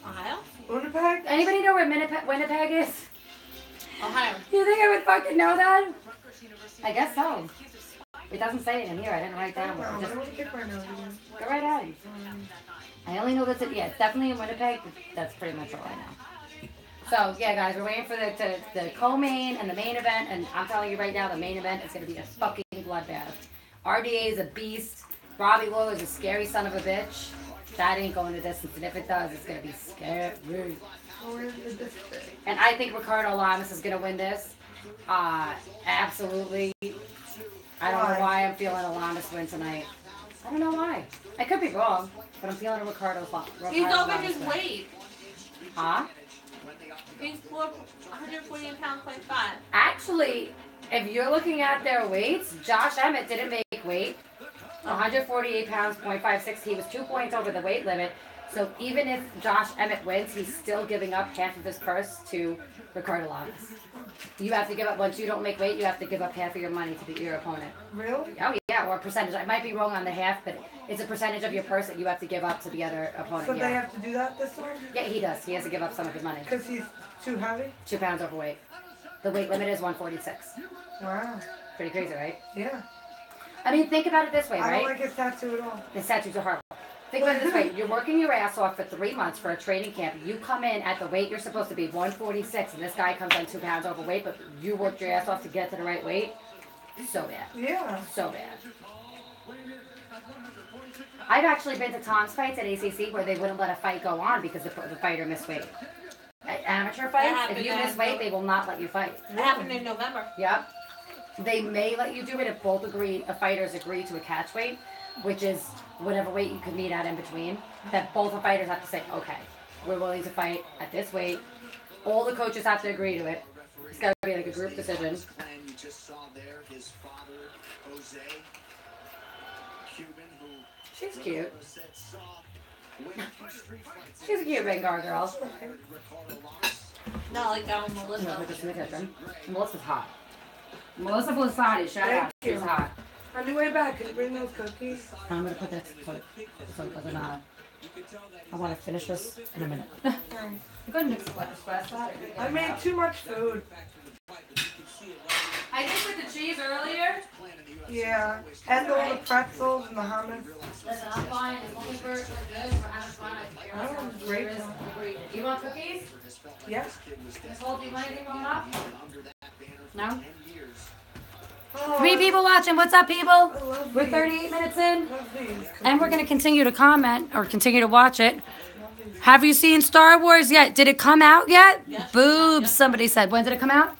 Ohio? Winnipeg? Anybody know where Winnipeg is? Ohio. You think I would fucking know that? I guess so. It doesn't say it in here. I didn't write down. No, I Just don't want to get my nose again. go right ahead. I only know that's it. Yeah, it's definitely in Winnipeg. That's pretty much all I know. So yeah, guys, we're waiting for the co-main and the main event, and I'm telling you right now, the main event is gonna be a fucking bloodbath. RDA is a beast. Robbie Lawler is a scary son of a bitch. That ain't going the distance, and if it does, it's gonna be scary. Where's the district? And I think Ricardo Lamas is gonna win this. Absolutely. I don't know why I'm feeling a Lamas win tonight. I don't know why. I could be wrong, but I'm feeling a Ricardo He's over Lamas his win. weight. Huh? He's 148 pounds, 0.5. Actually, if you're looking at their weights, Josh Emmett didn't make weight. 148 pounds, 0.56. He was 2 points over the weight limit. So even if Josh Emmett wins, he's still giving up half of his purse to Ricardo Lamas. You have to give up, once you don't make weight, you have to give up half of your money to beat your opponent. Really? Oh yeah, or a percentage. I might be wrong on the half, but it's a percentage of your purse that you have to give up to the other opponent. So yeah. they have to do that this time? Yeah, he does. He has to give up some of his money. Because he's too heavy? 2 pounds overweight. The weight limit is 146. Wow. Pretty crazy, right? Yeah. I mean, think about it this way, I right? don't like his tattoo at all. His tattoos are horrible. Think about it this way. You're working your ass off for 3 months for a training camp. You come in at the weight you're supposed to be, 146, and this guy comes in 2 pounds overweight, but you worked your ass off to get to the right weight. So bad. Yeah. So bad. I've actually been to Tom's fights at ACC where they wouldn't let a fight go on because the fighter missed weight. At amateur fights, if you miss weight, they will not let you fight. It happened in November. Yep. They may let you do it if both fighters agree to a catch weight, which is whatever weight you can meet at in between. That both the fighters have to say, okay, we're willing to fight at this weight. All the coaches have to agree to it. It's got to be like a group decision. You just saw there his father, Jose, Cuban, who She's cute. said saw win a few street fights. She's a cute Vanguard girl. Not like that one, No, Melissa. put this in the kitchen. Melissa's hot. Melissa Blasani, shout out. Thank you. She's hot. On your way back, can you bring those cookies? I'm gonna put this so it doesn't. I want to finish this in a minute. You go and mix the splash that. I made too much food. I did with the cheese earlier. Yeah. And all the pretzels and the hummus. Listen, I'm fine. As long as we're good, we're having fun. I Oh, don't great. You want cookies? Yes. Nicole, do you want anything going up? No? Oh, 3 people watching. What's up, people? I love We're these. 38 minutes in. Love these. And we're going to continue to comment or continue to watch it. Have you seen Star Wars yet? Did it come out yet? Yes. Boobs, Yes. somebody said. When did it come out?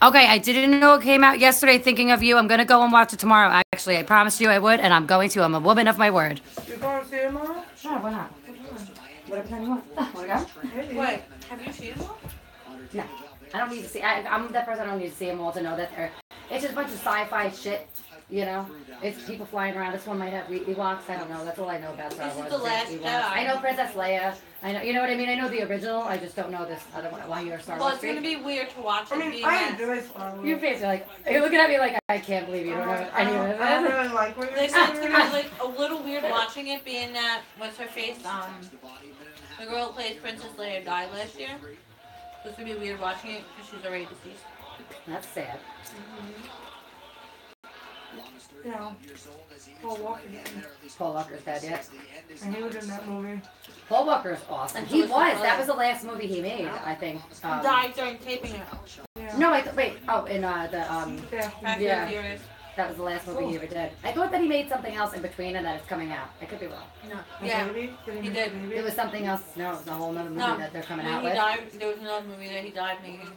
Okay, I didn't know it came out yesterday. Thinking of you. I'm going to go and watch it tomorrow. Actually, I promised you I would, and I'm going to. I'm a woman of my word. You going to see it tomorrow? Sure, why not? Whatever time you want. Want to go? Maybe. Wait, have you seen one? No. I don't need to see. I'm that person. I don't need to see them all to know that they're. It's just a bunch of sci-fi shit. You know, it's people flying around. This one might have Ewoks. I don't know. That's all I know about Star This is Wars. the last Ewoks. Jedi. I know Princess Leia. I know. You know what I mean? I know the original. I just don't know this other one. Why you're a Star Well, Wars it's gonna freak. be weird to watch I it mean, being I that. enjoy Star Wars. Your face, you're like, you're looking at me like I can't believe you don't know any of I don't this. really like what you're It's gonna be saying. like a little weird watching it being that, what's her face, the girl who plays Princess Leia died last year. So it's gonna be weird watching it because she's already deceased. That's sad. You know, Paul Walker didn't. Paul Walker's dead yet. And he was in that movie. Paul Walker's awesome. And He so was. is That Lawler. was the last movie he made, I think. Died during taping it. Yeah. No, wait. Oh, in the Yeah. Fast and Yeah. Furious. that was the last movie he ever did. I thought that he made something else in between and that it's coming out. I could be wrong. No. A Yeah. baby? he make did. a baby? There was something else. No, it was a whole other movie No. that they're coming When out he with. died, there was another movie that he died making.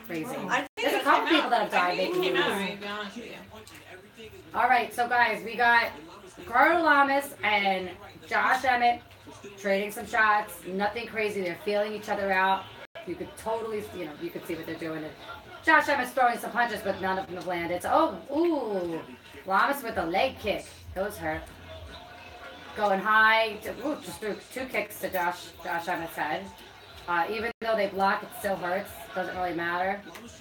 Crazy. I think There's a it couple came people out. that have died I think it making came out, movies. right, to be honest with you. All right, so guys, we got Carl Lamas and Josh Emmett trading some shots. Nothing crazy. They're feeling each other out. You could totally, you could see what they're doing. And Josh Emmett's throwing some punches, but none of them have landed. So, Lamas with a leg kick. Those hurt. Going high. Just threw 2 kicks to Josh Emmett's head. Even though they block, it still hurts. Doesn't really matter.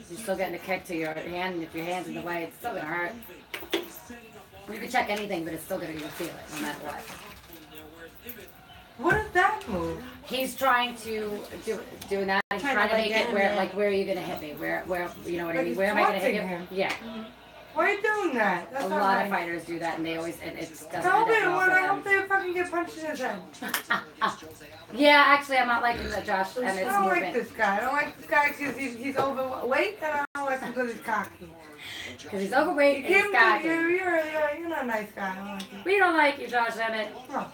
You're still getting a kick to your hand, and if your hand's in the way, it's still gonna hurt. You can check anything, but it's still gonna feel it, no matter what. What is that move? He's trying to doing that. He's trying to make it where are you gonna hit me? Where you know what I Like mean? he's Where am I gonna hit you? taunting him. Yeah, Why are you doing that? That's a not lot right. of fighters do that, and they always and it doesn't Tell me, end up well I for hope them. they fucking get punched in his head. Yeah, actually, I'm not liking the Josh I Emmett's don't like movement this guy. I don't like this guy because he's overweight, and I don't like him because he's cocky. because he's overweight and he's cocky. You're not a nice guy. I don't like you. We don't like you, Josh Emmett. No,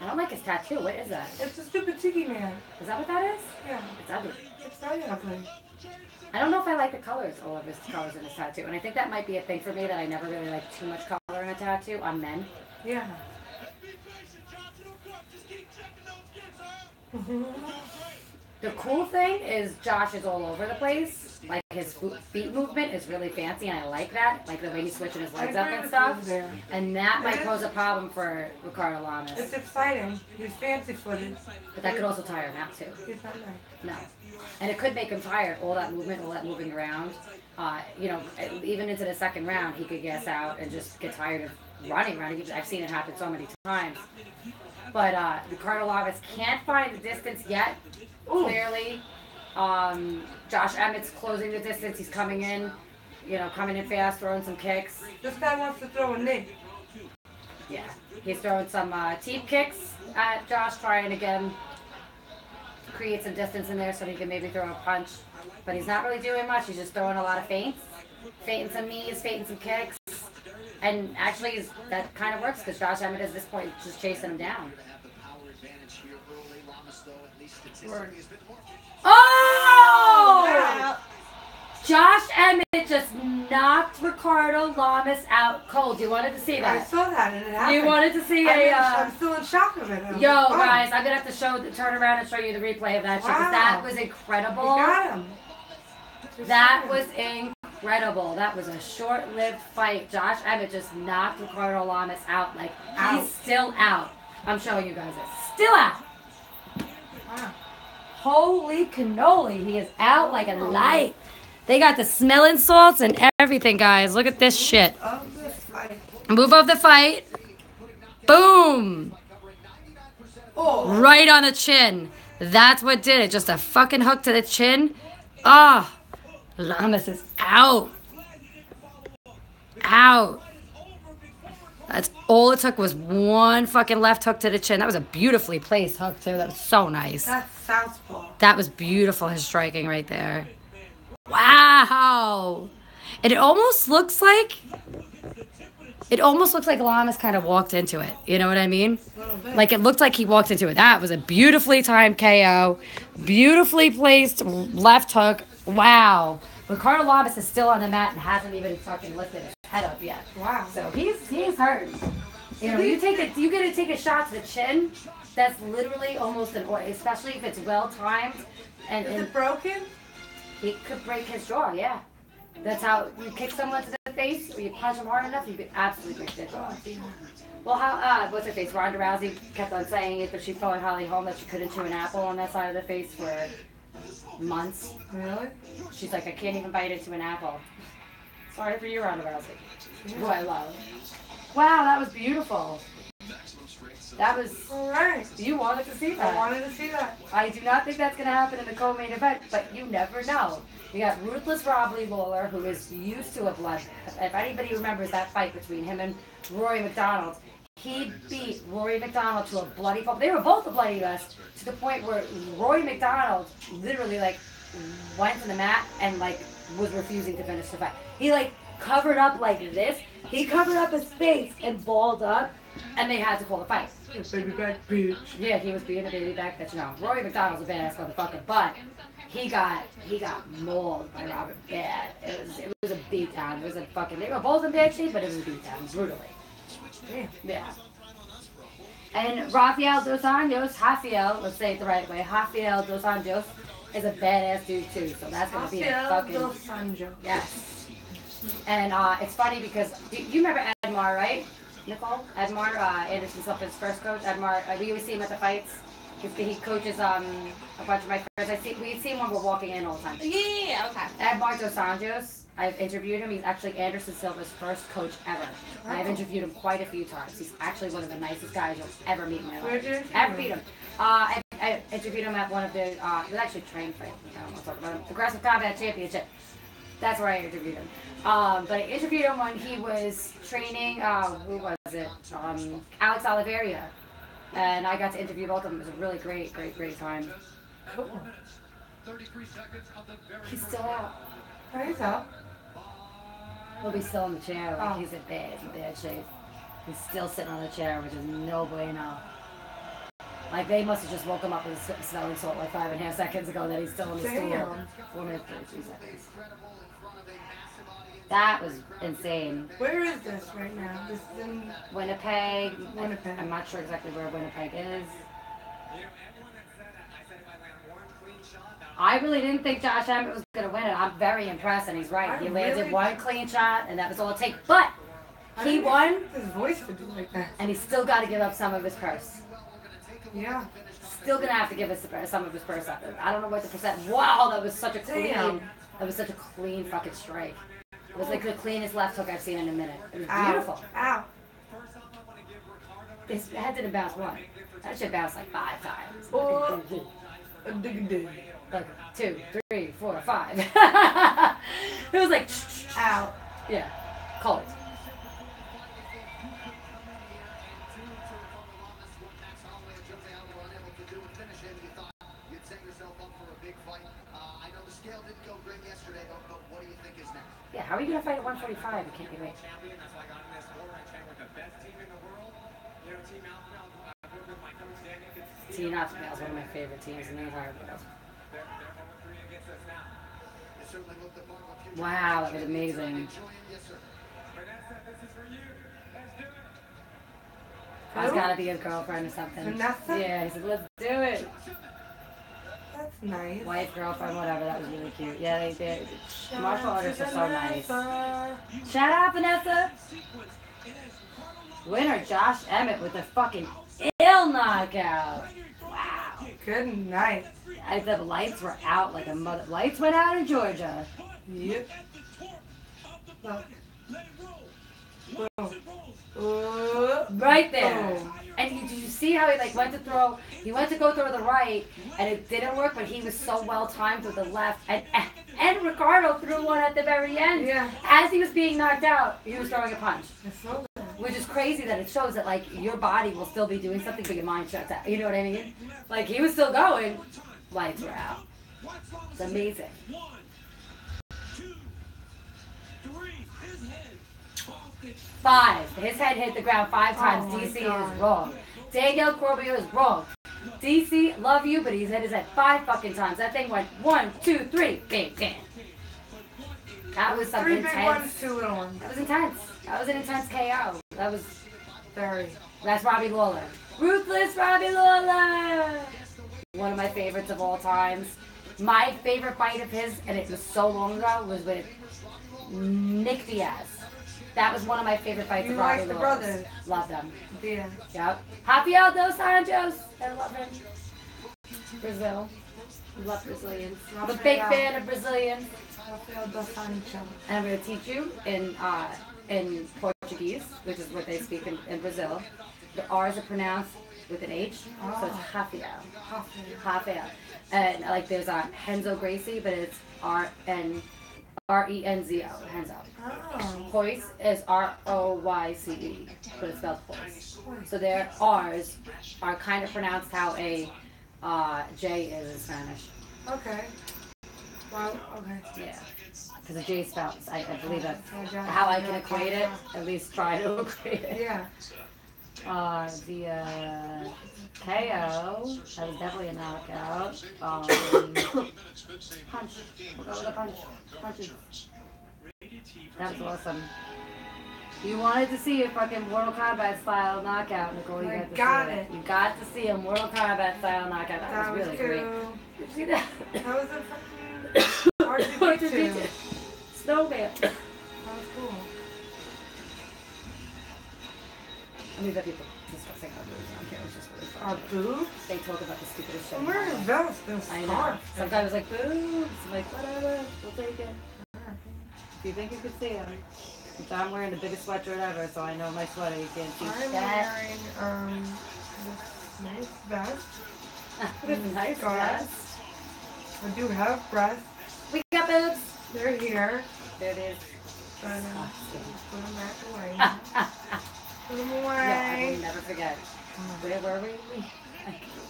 I don't like his tattoo. What is that? it's a stupid tiki man. Is that what that is? Yeah, It's ugly. it's very ugly. I don't know if I like the colors, all of his colors in his tattoo, and I think that might be a thing for me that I never really like too much color in a tattoo on men. Yeah. The cool thing is Josh is all over the place. Like his feet movement is really fancy, and I like that. Like the way he's switching his legs up and stuff. There. And that might pose a problem for Ricardo Lamas. It's exciting. He's fancy footed. But that could also tire him out too. He's not nice. No. And it could make him tired. All that movement, all that moving around. Even into the second round, he could gas out and just get tired of running around. I've seen it happen so many times. But Ricardo Lamas can't find the distance yet. Clearly, Josh Emmett's closing the distance. He's coming in. coming in fast, throwing some kicks. This guy wants to throw a knee. Yeah, he's throwing some teep kicks at Josh, trying to get him to create some distance in there so he can maybe throw a punch. But he's not really doing much. He's just throwing a lot of feints, feinting some knees, feinting some kicks. And actually, that kind of works because Josh Emmett at this point is just chasing him down. Oh! Josh Emmett just knocked Ricardo Lamas out cold. You wanted to see that? I saw that and it happened. You wanted to see I'm still in shock of it. Yo, guys, I'm going to have to turn around and show you the replay of that shit because that was incredible. You got him. That was incredible. That was a short-lived fight. Josh Emmett just knocked Ricardo Lamas out. Like, he's still out. I'm showing you guys this. Still out. Wow. Holy cannoli. He is out like a light. They got the smelling salts and everything, guys. Look at this shit. Move of the fight. Boom. Oh. Right on the chin. That's what did it. Just a fucking hook to the chin. Oh. Lamas is out. Out. That's all it took was one fucking left hook to the chin. That was a beautifully placed hook, too. That was so nice. That's southpaw. That was beautiful, his striking right there. Wow. And it almost looks like Lamas kind of walked into it. You know what I mean? Like it looked like he walked into it. That was a beautifully timed KO. Beautifully placed left hook. Wow. Ricardo Lamas is still on the mat and hasn't even fucking lifted his head up yet. Wow. So he's hurt. You know, you get to take a shot to the chin. That's literally almost an order, especially if it's well timed. And Is it broken? It could break his jaw, yeah. That's how you kick someone to the face or you punch them hard enough, you could absolutely break their jaw. Well, what's her face? Ronda Rousey kept on saying it, but she told Holly Holm that she couldn't chew an apple on that side of the face for months. Really? She's like, I can't even bite into an apple. Sorry for you, Ronda Rousey. Who I love. Wow, that was beautiful. That was... Alright. You wanted to see that. I wanted to see that. I do not think that's going to happen in the co-main event, but you never know. We got ruthless Robbie Lawler, who is used to a blood. If anybody remembers that fight between him and Rory McDonald, he beat Rory McDonald to a bloody pulp. They were both a bloody mess to the point where Rory McDonald literally went to the mat and was refusing to finish the fight. He covered up like this. He covered up his face and balled up, and they had to call the fight. Baby back bitch. Yeah, he was being a baby back bitch. No, Rory McDonald's a badass motherfucker, but he got mauled by Robert bad. It was a beatdown. It was a fucking. They were both in bad shape, but it was a beatdown brutally. Yeah. And Rafael Dos Anjos, let's say it the right way. Rafael Dos Anjos is a badass dude too, so that's gonna be a fucking. Rafael Dos Anjos. Yes. And it's funny because you remember Edmar, right? Nicole? Edmar, Anderson Silva's first coach. Edmar, we always see him at the fights. He coaches a bunch of my friends. We see him when we're walking in all the time. Yeah, okay. Edmar Dos Anjos, I've interviewed him. He's actually Anderson Silva's first coach ever. I've interviewed him quite a few times. He's actually one of the nicest guys you'll ever meet in my life. Ever meet him. I interviewed him at one of the, it was actually a train fight. I don't want to talk about him. Progressive Combat Championship. That's where I interviewed him. But I interviewed him when he was training, who was it? Alex Oliveira. And I got to interview both of them. It was a really great time. Cool. He's still out. He's up. He'll be still in the chair. He's in bad shape. He's still sitting on the chair, which is no bueno. They must have just woke him up with a smelling salt 5.5 seconds ago that he's still on the stool. 4 minutes, 33 seconds. That was insane. Where is this right now? This is in Winnipeg. Winnipeg. I'm not sure exactly where Winnipeg is. I really didn't think Josh Emmett was going to win it. I'm very impressed, and he's right. He landed one clean shot, and that was all it takes. But he won. His voice would do like that. And he's still got to give up some of his purse. Yeah. Still going to have to give us some of his purse up. I don't know what the percent. Wow, that was such a clean. Damn. That was such a clean fucking strike. It was the cleanest left hook I've seen in a minute. It was Ow. beautiful. Ow. His head didn't bounce once. That shit bounced 5 times. Oh. 2, 3, 4, 5. It was out. Yeah. Cold. Yeah, how are you gonna fight at 145? I can't be wait. Team Alpha is one of my favorite teams in the entire world. Wow, that was amazing. That's gotta be his girlfriend or something. Vanessa? Yeah, he said, let's do it. That's nice. Wife, girlfriend, whatever, that was really cute. Yeah, they did. Martial artists are so nice. Shout out, Vanessa! Winner, Josh Emmett with a fucking ill knockout. Wow. Good night. The lights were out like a mother. Lights went out in Georgia. Yep. Look. Boom. Right there. Boom. And did you see how he like went to throw? He went to go throw the right, and it didn't work. But he was so well timed with the left, and Ricardo threw one at the very end. Yeah. As he was being knocked out, he was throwing a punch. I saw that. Which is crazy that it shows that like your body will still be doing something, but your mind shuts out. You know what I mean? Like he was still going, lights were out. It's amazing. 1, 2, 3, his head. 5. His head hit the ground 5 times. Oh my DC God. is wrong. Daniel Cormier is wrong. DC, love you, but he's hit his head 5 fucking times. That thing went 1, 2, 3, bang, bang. That was something 3 big intense. ones, 2 little ones. That was intense. That was an intense KO. That was Very. That's Robbie Lawler. Ruthless Robbie Lawler! One of my favorites of all times. My favorite fight of his, and it was so long ago, was with Nick Diaz. That was one of my favorite fights You of Robbie like the Lawler's. brothers? Love them. Yeah. Yep. Rafael Dos Anjos. I love him. Brazil. Love Brazilians. I'm a big fan of Brazilians. Rafael Dos Anjos. And I'm going to teach you in Portuguese, which is what they speak in Brazil. The R's are pronounced with an H, so it's Rafael. Rafael. And like there's a Renzo Gracie, but it's R-N-R-E-N-Z-O. Renzo. Oh. Poise is R-O-Y-C-E, but it's spelled Poise. So their R's are kind of pronounced how a J is in Spanish. Okay. Well, okay. Yeah. Because the J spells, I believe that's how I can equate it, at least try to equate it. Yeah. The KO, that was definitely a knockout. Punch. We'll go with a punch. Punches. That was awesome. You wanted to see a fucking Mortal Kombat style knockout, Nicole. You got to see it. You got to see a Mortal Kombat style knockout. That was really great. Did you see that? That was a fucking R2D2. Snowman. That was cool. I mean, that people discussing our boobs on camera is just really funny. Our boobs? They talk about the stupidest shit. I'm wearing a vest and I know. scarf. Sometimes it's like, boobs. I'm like, whatever. We'll take it. If you think you could see them. Which I'm wearing the biggest sweatshirt ever, so I know my sweater. You can't see I'm that. wearing this nice vest. With nice scarf. vest. I do have breasts. We got boobs. They're here. There it is. But Disgusting. put them back away. Put them No, I will away. never forget. Where were we?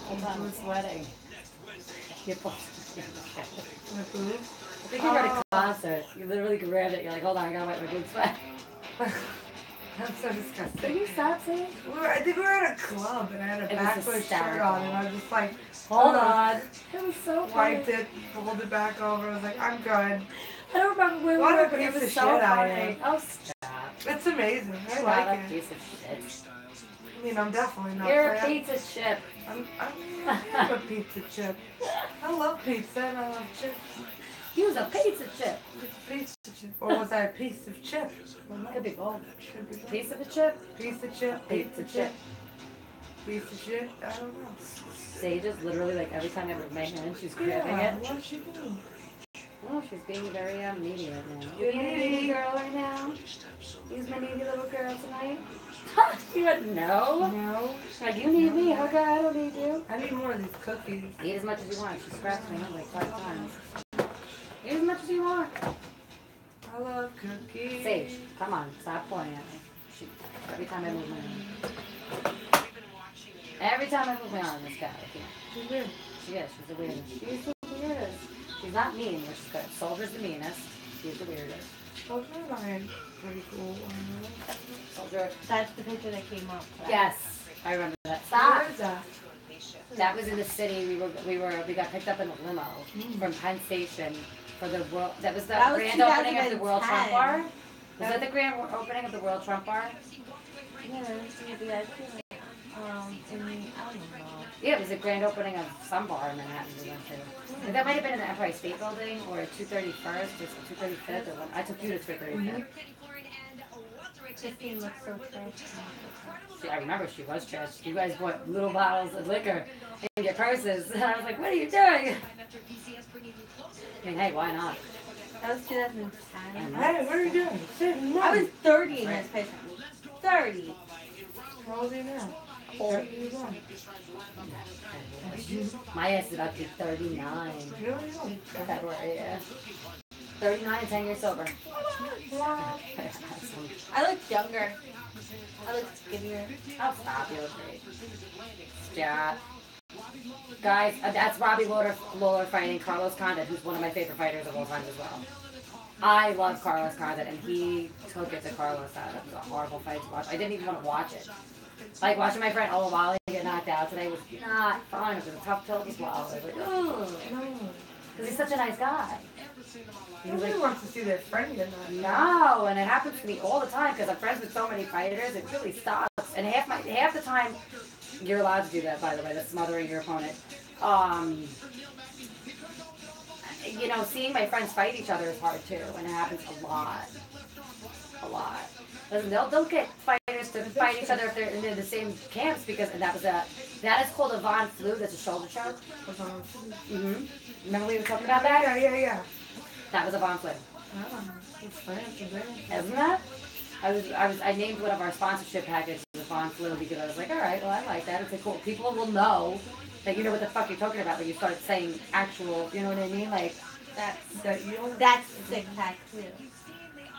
Hold on, we're sweating. Your balls. My boobs. I think you were at a concert. You literally grabbed it. You're like, hold on, I gotta wipe my boobs sweat. That's so disgusting. Can you stop saying? I think we were at a club and I had a It was backwards shirt hysterical. on and I was just like, Hold on. It was so funny. wiped it, pulled it back over. I was like, I'm good. I don't remember where we What a were, but it piece was of so shit I funny. am. Oh, stop. It's amazing. I Stop, like a it. piece of shit. I mean, I'm definitely not You're a fat. pizza chip. I'm a pizza chip. I love pizza and I love chips. He was a pizza chip. Pizza chip. Or was I a piece of chip? Could be both. Could be both. Piece of a chip. Piece of chip. Pizza chip. Piece of shit. I don't know. Sage is literally like every time I move my hand, she's grabbing Yeah, it. what's she doing? Oh, she's being very needy right now. You being a needy girl right now? Use my needy little girl tonight? You went, no. No. Like, you need me, okay? I don't need you. I need more of these cookies. Eat as much as you want. She scratched me like 5 times. Eat as much as you want. I love cookies. Come on, stop pointing at me. Shoot. Every time I move my arm. Every time I move my arm, this guy, I can't. She's weird. She is. She's the weirdest. She's the weirdest. She's not mean, which is good. Soldier's the meanest. She's the weirdest. Soldier's like pretty cool. Soldier. That's the picture that came up. Right? Yes, I remember that. Stop. Where is that? That was in the city. We got picked up in a limo from Penn Station for the world. That was the grand opening of the World Trump Bar. Was that the grand opening of the World Trump Bar? Yeah, I don't know. Yeah, it was a grand opening of some bar in Manhattan we went to. And that might have been in the Empire State Building or 231st or 235th. Or one. I took you to 235th. Christine looks so fresh. I remember she was trashed. You guys bought little bottles of liquor in your purses. And I was like, what are you doing? I mean, hey, why not? That was 2010. Hey, what are you doing? I was 30 in this picture. 30. How old are you now? 31. My ass is about to be 39. Really? February, yeah. 39 and 10 years sober. I look younger. I look skinnier. Oh, stop. You look great. Stop. Guys, that's Robbie Lawler fighting Carlos Condit, who's one of my favorite fighters of all time as well. I love Carlos Condit, and he took it to Carlos out. It was a horrible fight to watch. I didn't even want to watch it. Like, watching my friend Olawale get knocked out today was not fun. It was a tough pill to swallow. I was like, oh, because he's such a nice guy. Nobody wants to see their friend get knocked out. No, and it happens to me all the time because I'm friends with so many fighters. It really sucks. And half the time, you're allowed to do that, by the way, that's smothering your opponent. You know, seeing my friends fight each other is hard too, and it happens a lot. A lot. Listen, they'll get fighters to fight each other if they're in the same camps because that is called a Von Flu. That's a shoulder choke. Remember we were talking about that? Yeah. That was a Von Flu. Isn't that? I named one of our sponsorship packages the Von Flu because I was like, all right, well I like that. It's like cool. People will know that you know what the fuck you're talking about when you start saying actual. You know what I mean? Like That's sick tattoo.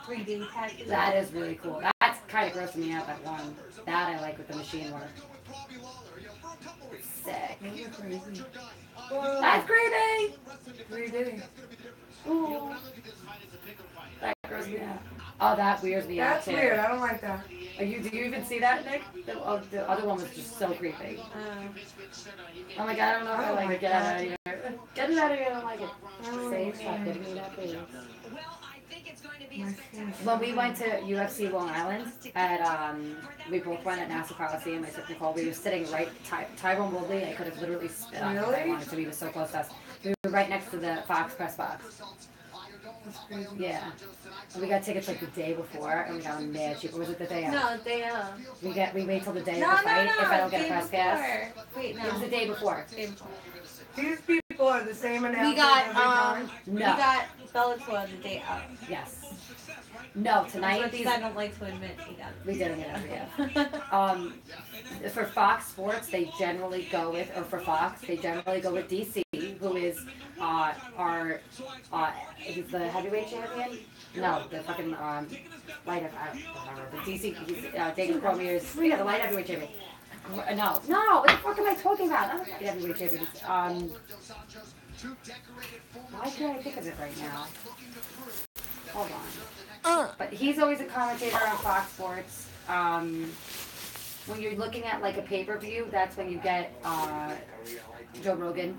3D tattoo. That is really cool. That's kind of grossing me out, that one. That I like with the machine work. Sick. That's creepy! 3D. Ooh. That grosses me out. Oh, that weirds me out That's too. weird. I don't like that. Do you even see that, Nick? The other one was just so creepy. I'm like, I don't know if I like it. Get it out of here. Get it out of here. I don't like it. Save. Stop giving me that, please. When we went to UFC Long Island, we both went at Nassau Coliseum. I took Nicole. We were sitting right, Tyrone Woodley. I could have literally spit on him if I wanted to. He was so close to us. We were right next to the Fox press box. Yeah. And we got tickets like the day before, and we got them mad cheap. Or was it the day of? No, day of. We wait till the day of the fight if I don't get a press pass. Wait, no. It was the day before. These people are the same announcers We got every time. No. we got Bellator the day of. Yes. No, tonight Which I don't like to admit we got. we didn't get it. Yeah. For Fox Sports, they generally go with, or for Fox, they generally go with DC, who is he's the heavyweight champion. No, the fucking light of I don't remember. The DC, David Cormier's the light heavyweight champion. No, what the fuck am I talking about? I'm not the heavyweight champion. Why can't I think of it right now? Hold on. But he's always a commentator on Fox Sports. When you're looking at like a pay-per-view, that's when you get Joe Rogan.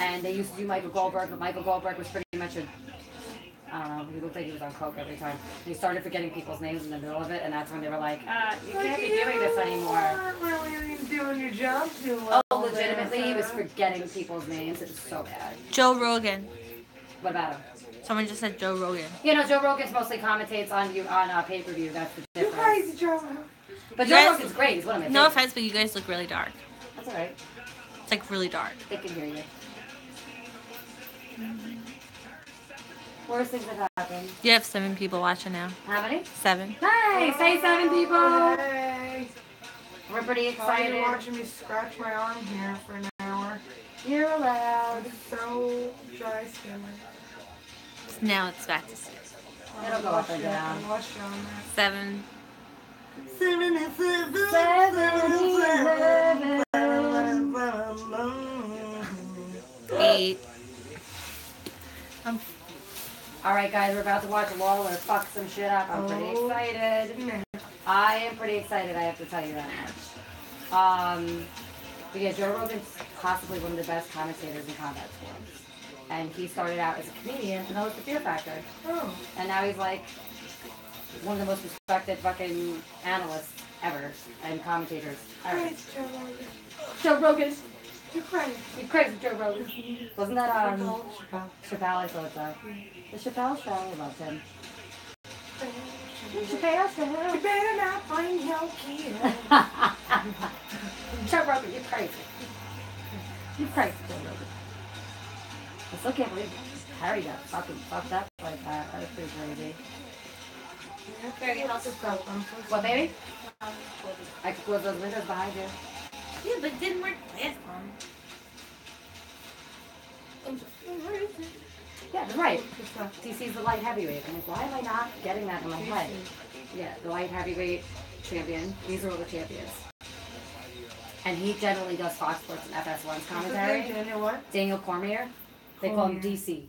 And they used to do Michael Goldberg, but Michael Goldberg was pretty much he looked like he was on coke every time. And he started forgetting people's names in the middle of it, and that's when they were like, you can't be doing this anymore. You're really doing your job too well. Oh, legitimately, he was forgetting people's names. It was so bad. Joe Rogan. What about him? Someone just said Joe Rogan. You know, Joe Rogan's mostly commentates on pay-per-view. That's the You difference. crazy, Joe. But You Joe guys- Rogan's great. He's one of my No favorites. offense, but you guys look really dark. That's all right. It's like really dark. They can hear you. Worst things have happened. You have 7 people watching now. How many? 7. Nice. Hey, 7 people. Hey. We're pretty Why are you excited. watching me scratch my arm here for an hour? You're allowed. It's so dry skin. Now it's back to 6. It'll go up and down. I lost you on that. 7. 8. All right, guys, we're about to watch Lawler fuck some shit up. I'm pretty excited. I am pretty excited, I have to tell you that much. But yeah, Joe Rogan's possibly one of the best commentators in combat sports. And he started out as a comedian and host the Fear Factor. Oh. And now he's like one of the most respected fucking analysts ever and commentators ever. Christ, Joe Rogan. Joe Rogan. You're crazy. You're crazy, Joe Rogan. Wasn't that Chappelle? I thought that. The Chappelle show, I loved him. Chappelle. You better not bring your kid. Joe Rogan, you're crazy. You're crazy, Joe Rogan. I still can't believe Kerry got fucking fucked up like that. That was pretty crazy. Kerry, how's it go? What, baby? I could close those windows behind you. Yeah, but it didn't work last time. Yeah, that's right. DC's the light heavyweight. I'm like, why am I not getting that in my head? Yeah, the light heavyweight champion. These are all the champions. And he generally does Fox Sports and FS1's commentary. Daniel what? Daniel Cormier. They call him DC.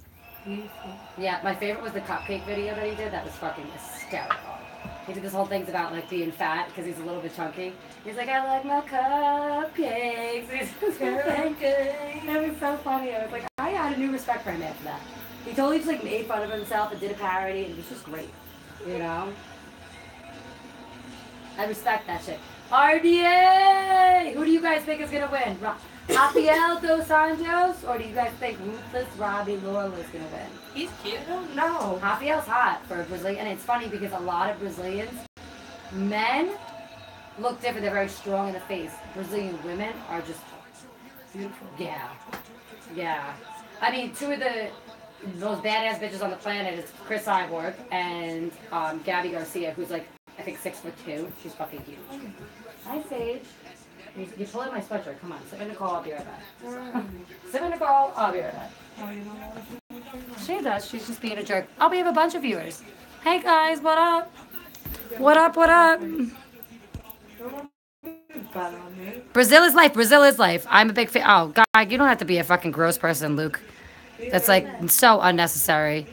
Yeah, my favorite was the cupcake video that he did. That was fucking hysterical. He did this whole thing about like being fat because he's a little bit chunky. He's like, I like my cupcakes. He's just cupcakes. That was so funny. I was like, I had a new respect for him after that. He totally just like made fun of himself and did a parody, and it was just great. You know? I respect that shit. RDA! Who do you guys think is gonna win? Rafael Dos Anjos, or do you guys think ruthless Robbie Lawler is gonna win? He's cute. I don't know. Rafael's hot for a Brazilian, and it's funny because a lot of Brazilians, men look different. They're very strong in the face. Brazilian women are just Beautiful. yeah, yeah. I mean, two of the most badass bitches on the planet is Chris Cyborg and Gabby Garcia, who's like I think 6'2". She's fucking huge. Hi, Sage. You pulling my sweatshirt. Come on, sit with Nicole. I'll be right back. Sit with Nicole. I'll be right back. She does. She's just being a jerk. Oh, we have a bunch of viewers. Hey guys, what up? What up? What up? Brazil is life. Brazil is life. I'm a big fan. Oh God, you don't have to be a fucking gross person, Luke. That's like so unnecessary.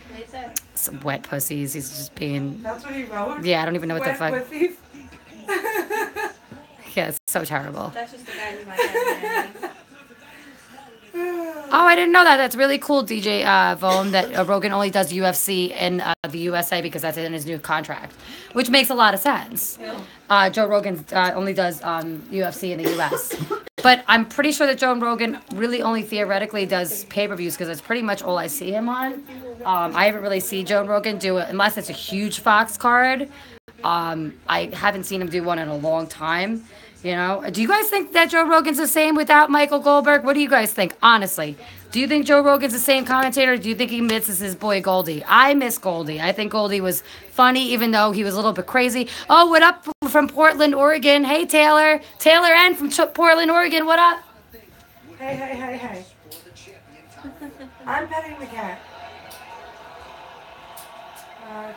Some wet pussies. He's just being. That's what he wrote? Yeah, I don't even know what the fuck. Pussies? Yeah, it's so terrible. That's just the guy who might have Oh, I didn't know that. That's really cool, DJ Vaughn, that Rogan only does UFC in the USA because that's in his new contract, which makes a lot of sense. Joe Rogan only does UFC in the US. But I'm pretty sure that Joe Rogan really only theoretically does pay-per-views because that's pretty much all I see him on. I haven't really seen Joe Rogan do it unless it's a huge Fox card. I haven't seen him do one in a long time. You know, do you guys think that Joe Rogan's the same without Michael Goldberg? What do you guys think? Honestly, do you think Joe Rogan's the same commentator? Or do you think he misses his boy Goldie? I miss Goldie. I think Goldie was funny, even though he was a little bit crazy. Oh, what up from Portland, Oregon? Hey, Taylor. Taylor N from Portland, Oregon. What up? Hey. I'm petting the cat.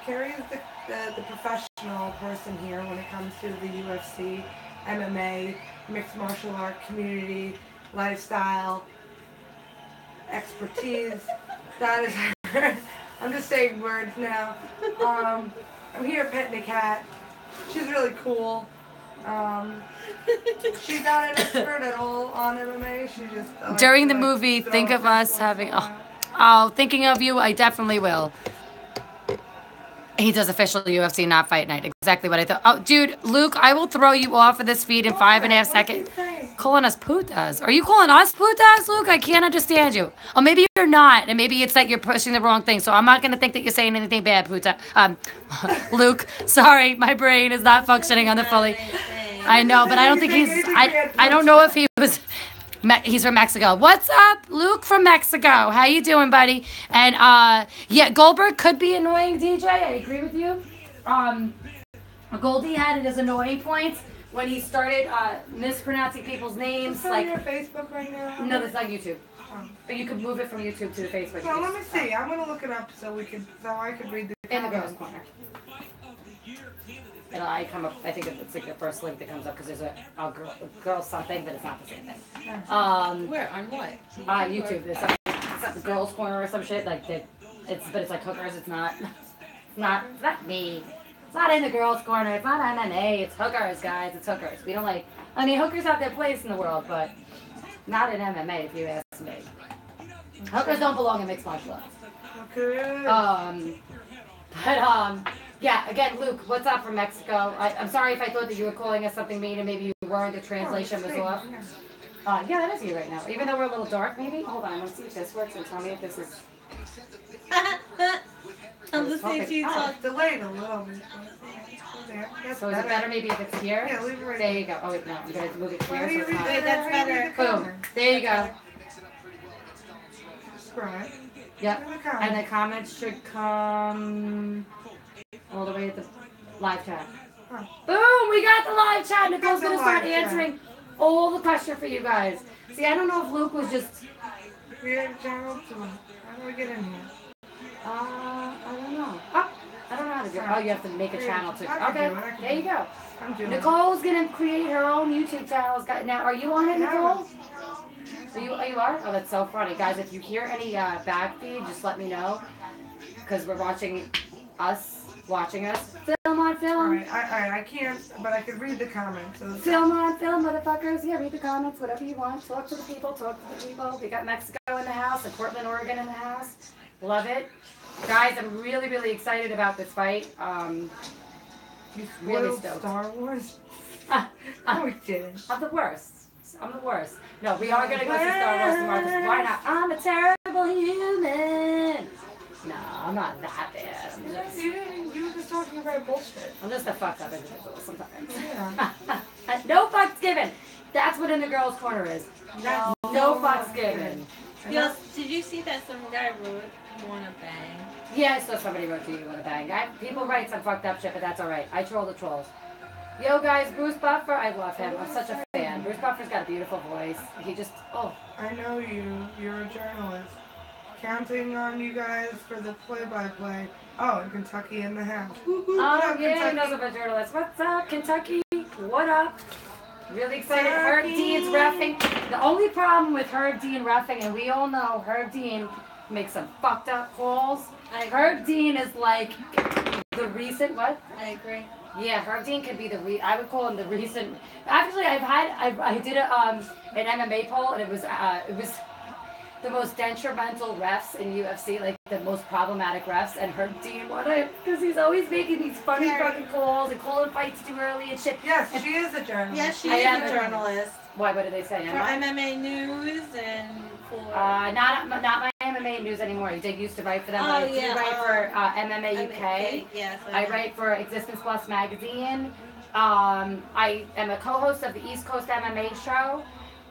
Kerry is the professional person here when it comes to the UFC, MMA, mixed martial art community, lifestyle, expertise. That is her. I'm just saying words now. I'm here petting a cat. She's really cool. She's not an expert at all on MMA. She just during the movie, think of us having. Oh, thinking of you, I definitely will. He does official UFC, not fight night. Exactly what I thought. Oh, dude, Luke, I will throw you off of this feed in 5.5 seconds. Calling us putas. Are you calling us putas, Luke? I can't understand you. Oh, maybe you're not, and maybe it's that you're pushing the wrong thing. So I'm not gonna think that you're saying anything bad, puta. Luke, sorry, my brain is not functioning on the fully. I know, but I don't think he's. I don't know if he was. He's from Mexico. What's up, Luke from Mexico? How you doing, buddy? And yeah, Goldberg could be annoying, DJ. I agree with you. Goldie had it as annoying points when he started mispronouncing people's names. Is this Like on your Facebook right now? no, that's on YouTube. But you could move it from YouTube to the Facebook. Well, let me see. I'm gonna look it up so I could read the In the girls' corner. And I come up, I think it's like the first link that comes up because there's a girl something, but it's not the same thing. Where? On what? YouTube. There's some girls' corner or some shit. Like, it's like hookers. It's not me. It's not in the girls' corner. It's not MMA. It's hookers, guys. It's hookers. We don't like, I mean, hookers have their place in the world, but not in MMA, if you ask me. Hookers don't belong in mixed martial arts. Okay. Yeah, again, Luke, what's up from Mexico? I'm sorry if I thought that you were calling us something mean and maybe you weren't, the translation was off. Yeah, that is you right now. Even though we're a little dark, maybe? Hold on, I'm going to see if this works and tell me if this is... I'm listening to you talk. Delayed a little bit. So is it better maybe if it's here? Yeah, leave it right there. You go. Oh, wait, no, I'm going to move it here. So it's not... Wait, that's better. Boom. There you go. Right. Yep. And the comments should come all the way at the live chat. Huh. Boom! We got the live chat. Nicole's going to start live answering all the questions for you guys. See, I don't know if Luke was just... Weird general tour. How do we get in here? I don't know. Oh, I don't know how to do it. Oh, you have to make a channel too. Okay, there you go. I'm doing Nicole's going to create her own YouTube channel. Now, are you on it, Nicole? You are? Oh, that's so funny. Guys, if you hear any back feed, just let me know. Because we're watching us. Film on film. Alright, I can't, but I could read the comments. So film on film, motherfuckers. Yeah, read the comments, whatever you want. Talk to the people, We got Mexico in the house and Portland, Oregon in the house. Love it. Guys, I'm really, really excited about this fight. Really stoked. Star Wars? No, we didn't. I'm the worst. No, we are going to go see Star Wars tomorrow. Why not? I'm a terrible human. No, I'm not that bad. You were just talking about bullshit. I'm just a fucked up individual sometimes. Yeah. No fucks given. That's what in the girls' corner is. No fucks given. Yo, did you see that some guy wrote, "Wanna bang"? Yeah, I saw somebody wrote to you, "Wanna bang." People write some fucked up shit, but that's alright. I troll the trolls. Yo, guys, Bruce Buffer, I love him. I'm such a fan. Bruce Buffer's got a beautiful voice. He just, I know you. You're a journalist. Counting on you guys for the play-by-play. Oh, and Kentucky in the house. Oh, yeah, he knows I'm a journalist. What's up, Kentucky? What up? Really excited. Herb Dean's reffing. The only problem with Herb Dean reffing, and we all know Herb Dean makes some fucked up calls. Herb Dean is like the recent, what? I agree. Yeah, Herb Dean could be I would call him the recent. Actually, I did an MMA poll, and it was the most detrimental refs in UFC, like the most problematic refs, and Herb Dean won it because he's always making these funny fucking calls and calling fights too early and shit. Yes, she is a journalist. Yes, she is a journalist. Why? What did they say? For MMA News and for... not my MMA News anymore. I used to write for them. I do write for MMA UK. Yes. I write for Existence Plus magazine. I am a co-host of the East Coast MMA show.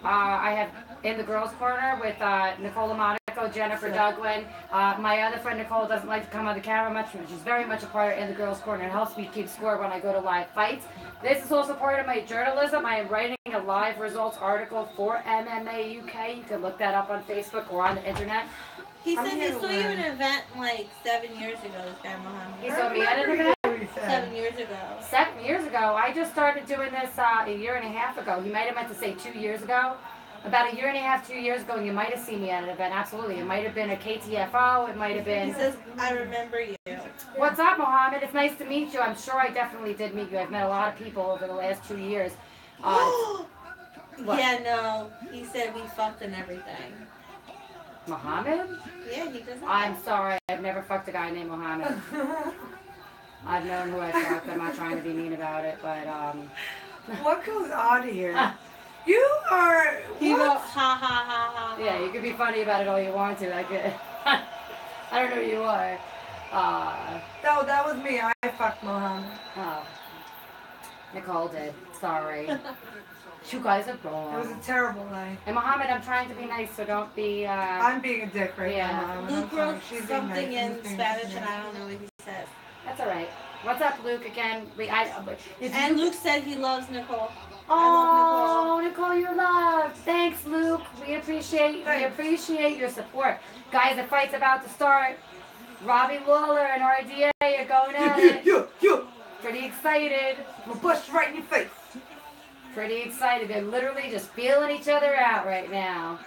I have In the Girls Corner with Nicole, Lomonaco, Jennifer Duglin. My other friend Nicole doesn't like to come on the camera much, which is very much a part of In the Girls Corner. It helps me keep score when I go to live fights. This is also part of my journalism. I am writing a live results article for MMA UK. You can look that up on Facebook or on the internet. He said he saw you at an event like 7 years ago, this guy Mohammed. He saw me at an event? 7 years ago. 7 years ago? I just started doing this a year and a half ago. He might have meant to say 2 years ago. About a year and a half, 2 years ago, you might have seen me at an event. Absolutely. It might have been a KTFO. It might have been... He says, I remember you. What's up, Mohammed? It's nice to meet you. I'm sure I definitely did meet you. I've met a lot of people over the last 2 years. Yeah, no. He said we fucked and everything. Mohammed? Yeah, he doesn't. I'm sorry. I've never fucked a guy named Mohammed. I've known who I fucked. I'm not trying to be mean about it, but, What goes on here? You are... He wrote, ha, ha, ha, ha. Yeah, you can be funny about it all you want to. I don't know who you are. No, that was me. I fucked Mohammed. Oh. Nicole did. Sorry. You guys are It wrong. was a terrible night. And Mohammed, I'm trying to be nice, so don't be, I'm being a dick right Yeah. now. Mohammed. Luke I'm sorry. wrote She's being something nice. in Spanish and I don't know what he said. That's alright. What's up, Luke, again? And Luke said he loves Nicole. Oh, Nicole, you're loved. Thanks, Luke. We appreciate your support. Guys, the fight's about to start. Robbie Lawler and RDA are going at it. Yeah. Pretty excited. We'll bust right in your face. Pretty excited. They're literally just feeling each other out right now.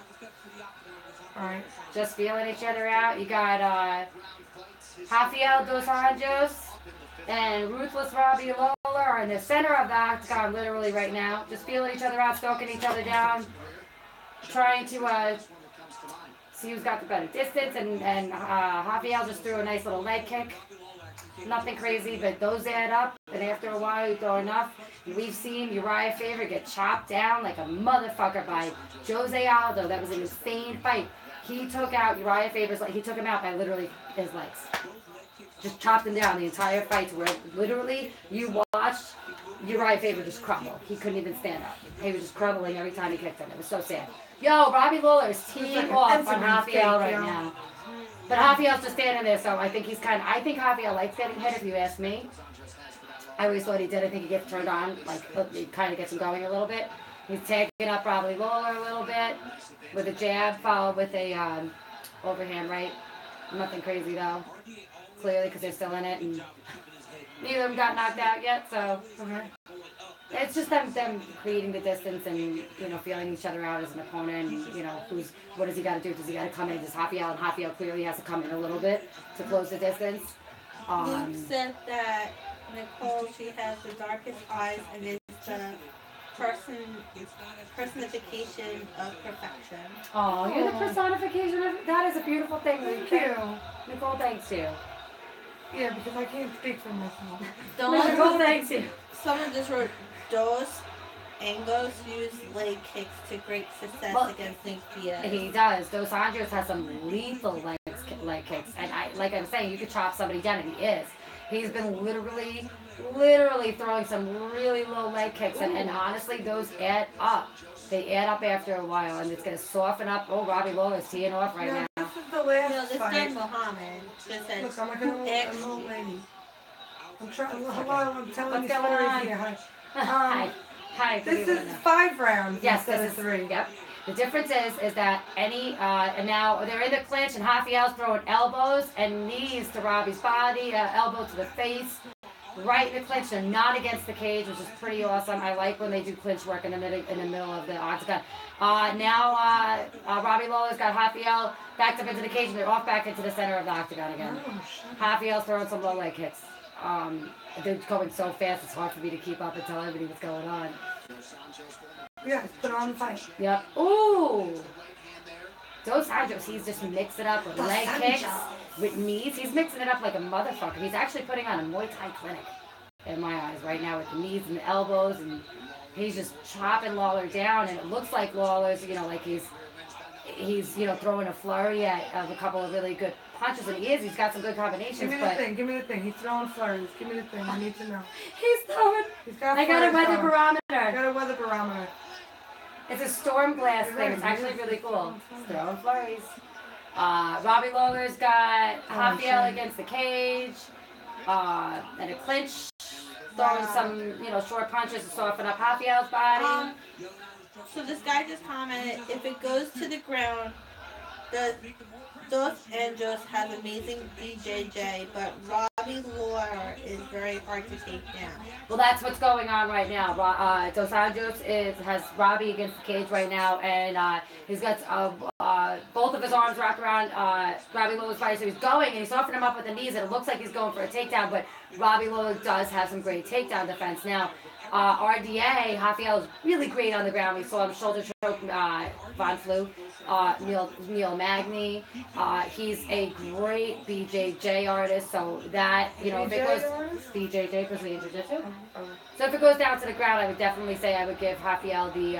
All right. Just feeling each other out. You got Rafael Dos Anjos and Ruthless Robbie Lawler are in the center of the octagon literally right now. Just feeling each other out, stalking each other down, trying to see who's got the better distance. And Rafael just threw a nice little leg kick. Nothing crazy, but those add up. And after a while, you throw enough. We've seen Uriah Faber get chopped down like a motherfucker by Jose Aldo. That was an insane fight. He took out Uriah Faber's he took him out by literally his legs. Just chopped him down the entire fight to where literally you watched Uriah Faber just crumble. He couldn't even stand up. He was just crumbling every time he kicked him. It was so sad. Yo, Robbie Lawler is teeing off on Rafael right now. But Rafael's just standing there, so I think I think Rafael likes getting hit, if you ask me. I always thought he did. I think he gets turned on, it kind of gets him going a little bit. He's taking up Robbie Lawler a little bit with a jab, followed with a overhand right. Nothing crazy, though. Clearly, because they're still in it, and neither of them got knocked out yet, so it's just them creating the distance and, feeling each other out as an opponent, and, what does he got to do? Does he got to come in? Does Rafael, and Rafael clearly has to come in a little bit to close the distance. Luke said that Nicole, she has the darkest eyes and is the personification of perfection. Oh, you're the personification of, that is a beautiful thing. Thank you. Nicole, thanks you. Yeah, because I can't speak for myself. Nicole, thanks you. Someone just wrote, Dos Anjos use leg kicks to great success against Nick Blaze. He does. Dos Anjos has some lethal leg kicks. And like I'm saying, you could chop somebody down, and he is. He's been literally throwing some really low leg kicks. And honestly, those add up. They add up after a while, and it's going to soften up. Oh, Robbie Lawler's teeing off right now. This is the last No, this fight. guy Mohammed just said, Look, I'm like an old lady. I'm trying. Hello, I'm telling you stories here. Hi. This is 5 rounds. Yes, instead this of is 3. Yep. The difference is that and now they're in the clinch, and Rafael's throwing elbows and knees to Robbie's body, elbow to the face, right in the clinch. They're not against the cage, which is pretty awesome. I like when they do clinch work in the middle of the octagon. Now Robbie Lawler's got Rafael backed up into the cage, and they're off back into the center of the octagon again. Rafael's throwing some low leg kicks. They're going so fast, it's hard for me to keep up and tell everybody what's going on. Yeah, put on the fight. Yep. Ooh! Dos Anjos, he's just mixed it up with leg kicks, with knees. He's mixing it up like a motherfucker. He's actually putting on a Muay Thai clinic, in my eyes, right now, with the knees and the elbows, and he's just chopping Lawler down, and it looks like Lawler's, like he's throwing a flurry of a couple of really good punches, and he's got some good combinations. Give me the thing. He's throwing flurries. Give me the thing. I need to know. He's throwing. I got a weather barometer. I got a weather barometer. It's a storm glass thing. It's actually really cool. He's throwing flurries. Robbie Lawler's got Rafael against the cage, and a clinch, throwing some short punches to soften up Rafael's body. So this guy just commented, if it goes to the ground, the Dos Anjos has amazing BJJ, but Robbie Lawler is very hard to take down. Well, that's what's going on right now. Dos Anjos has Robbie against the cage right now, and he's got both of his arms wrapped around Robbie Lawler's body, so he's going, and he's softening him up with the knees, and it looks like he's going for a takedown, but Robbie Lawler does have some great takedown defense. Now, RDA, Rafael is really great on the ground. We saw him shoulder choke Von Flu, Neil Magny. He's a great BJJ artist, so that, if it goes BJJ, Brazilian Jiu-Jitsu. So if it goes down to the ground, I would definitely say I would give Rafael the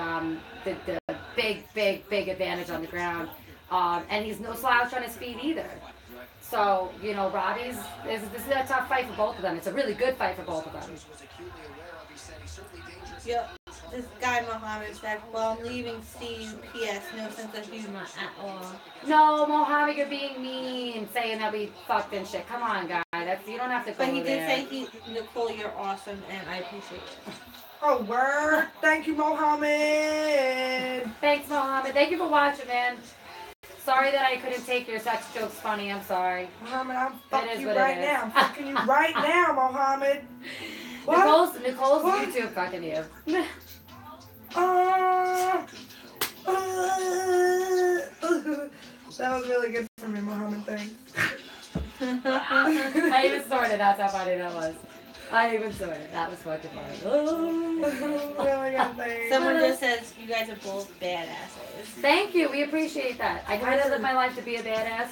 big advantage on the ground. And he's no slouch on his feet either. So, Robbie's, this is a tough fight for both of them. It's a really good fight for both of them. Yep. This guy Mohammed said, well, I'm leaving Steve, P.S. no sense of humor at all. No, Mohammed, you're being mean, saying that we fucked and shit. Come on, guy. You don't have to go But he there. did say, Nicole, you're awesome, and I appreciate it. Oh, word. Thank you, Mohammed. Thanks, Mohammed. Thank you for watching, man. sorry that I couldn't take your sex jokes funny. I'm sorry. Muhammad, I'm It fucking is you what it right is. now. I'm fucking you right now, Muhammad. What? Nicole's What? YouTube fucking you. That was really good for me, Muhammad. Thanks. I even sorted. That's how funny that was. I even sorted. That was fucking funny. Really good, thanks. Someone just says you guys are both badasses. Thank you. We appreciate that. I kind of live my life to be a badass.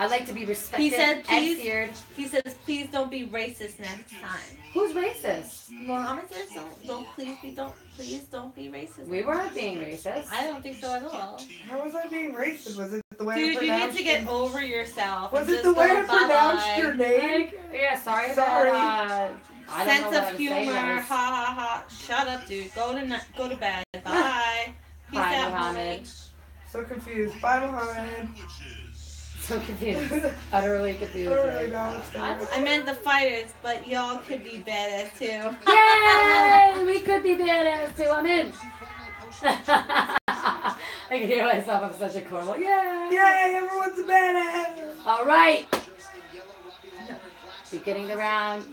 I like to be respected He said, and please- feared. He says, please don't be racist next time. Who's racist? Muhammad says, please don't be racist. We weren't being racist. I don't think so at all. How was I being racist? Was it the way I Dude, you need pronounced to get it? over yourself. Was and it just the way go I pronounced bye-bye. your name? Like, yeah, sorry Sorry. about I don't know Sense what of I'm humor, saying. ha ha ha. Shut up, dude. Go to bed. Bye. Peace Bye, out, Mohammed. Mohammed. So confused. Bye, Muhammad. So confused. Utterly confused. Totally balanced. I meant the fighters, but y'all could be badass too. Yay! We could be badass too. I'm in. I can hear myself. I'm such a cornball. Yeah. Yay, everyone's a badass. All right. Beginning the round.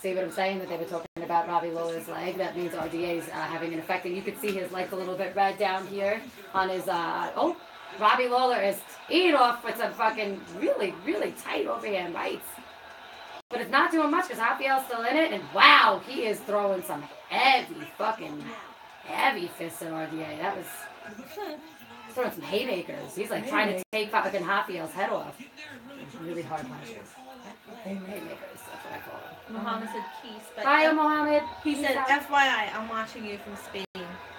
See what I'm saying? That they were talking about Robbie Lawler's leg. That means RDA's having an effect. And you can see his leg's a little bit red down here on his, oh, Robbie Lawler is teeing off with some fucking really, really tight overhand rights. But it's not doing much because Rafael's still in it. And wow, he is throwing some heavy fists at RDA. That was throwing some haymakers. He's like trying to take fucking Rafael's head off. Really hard punches. Haymakers, that's what I call it. Muhammad said peace, but Hi, Mohammed. he Peace said, out. FYI, I'm watching you from Spain.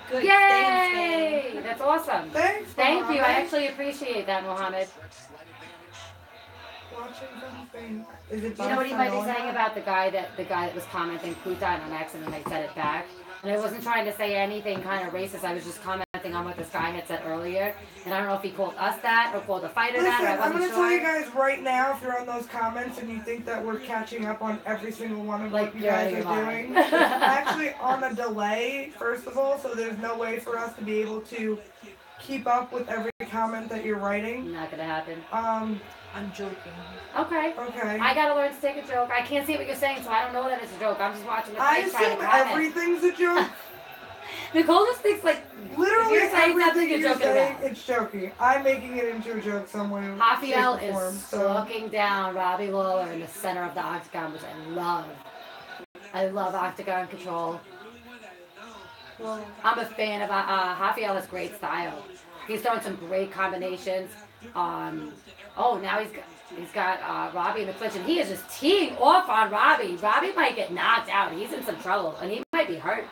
Good. Stay Yay! in Spain. That's awesome. Thanks, Thank you. I Muhammad. actually appreciate that, Mohammed. Watching something. Is it You know what he might be Barcelona? saying about the guy that was commenting Putin on X, and then I said it back. And I wasn't trying to say anything kind of racist. I was just commenting on what this guy had said earlier. And I don't know if he called us that or called the fighter that. Or I Listen, I'm wasn't going to sure. tell you guys right now, if you're on those comments and you think that we're catching up on every single one of Like, what you you're out guys of are your doing, mind. it's actually on a delay, first of all, so there's no way for us to be able to keep up with every comment that you're writing. Not gonna happen. I'm joking. Okay. Okay. I gotta learn to take a joke. I can't see what you're saying, so I don't know that it's a joke. I'm just watching the I fight trying assume to comment. everything's a joke. Nicole just thinks like Literally If you're saying something, everything you're you're joking saying, about. it's joking. I'm making it into a joke somewhere. Rafael shape, or form, is so. looking down Robbie Lawler in the center of the octagon, which I love. I love octagon control. Well, I'm a fan of Rafael has great style. He's throwing some great combinations. Oh, now he's got Robbie in the clinch, and he is just teeing off on Robbie. Robbie might get knocked out. He's in some trouble, and he might be hurt.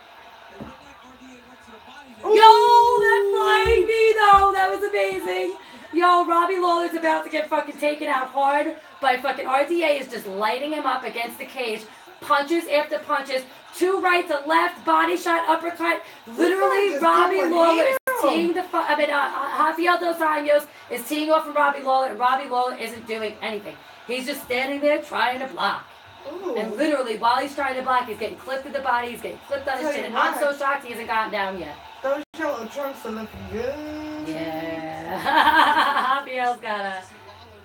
Yo, that flying knee though, that was amazing. Yo, Robbie Lawler's about to get fucking taken out hard by fucking RDA is just lighting him up against the cage. Punches after punches. Two right to left, body shot, uppercut. Literally, Just Robbie going Lawler is ham. teeing Rafael Dos Anjos is teeing off from Robbie Lawler, and Robbie Lawler isn't doing anything. He's just standing there trying to block. Ooh. And literally, while he's trying to block, he's getting clipped in the body, he's getting clipped on his Tell chin, you and I'm what. so shocked he hasn't gotten down yet. Those yellow trunks are looking good. Yeah. Rafael's got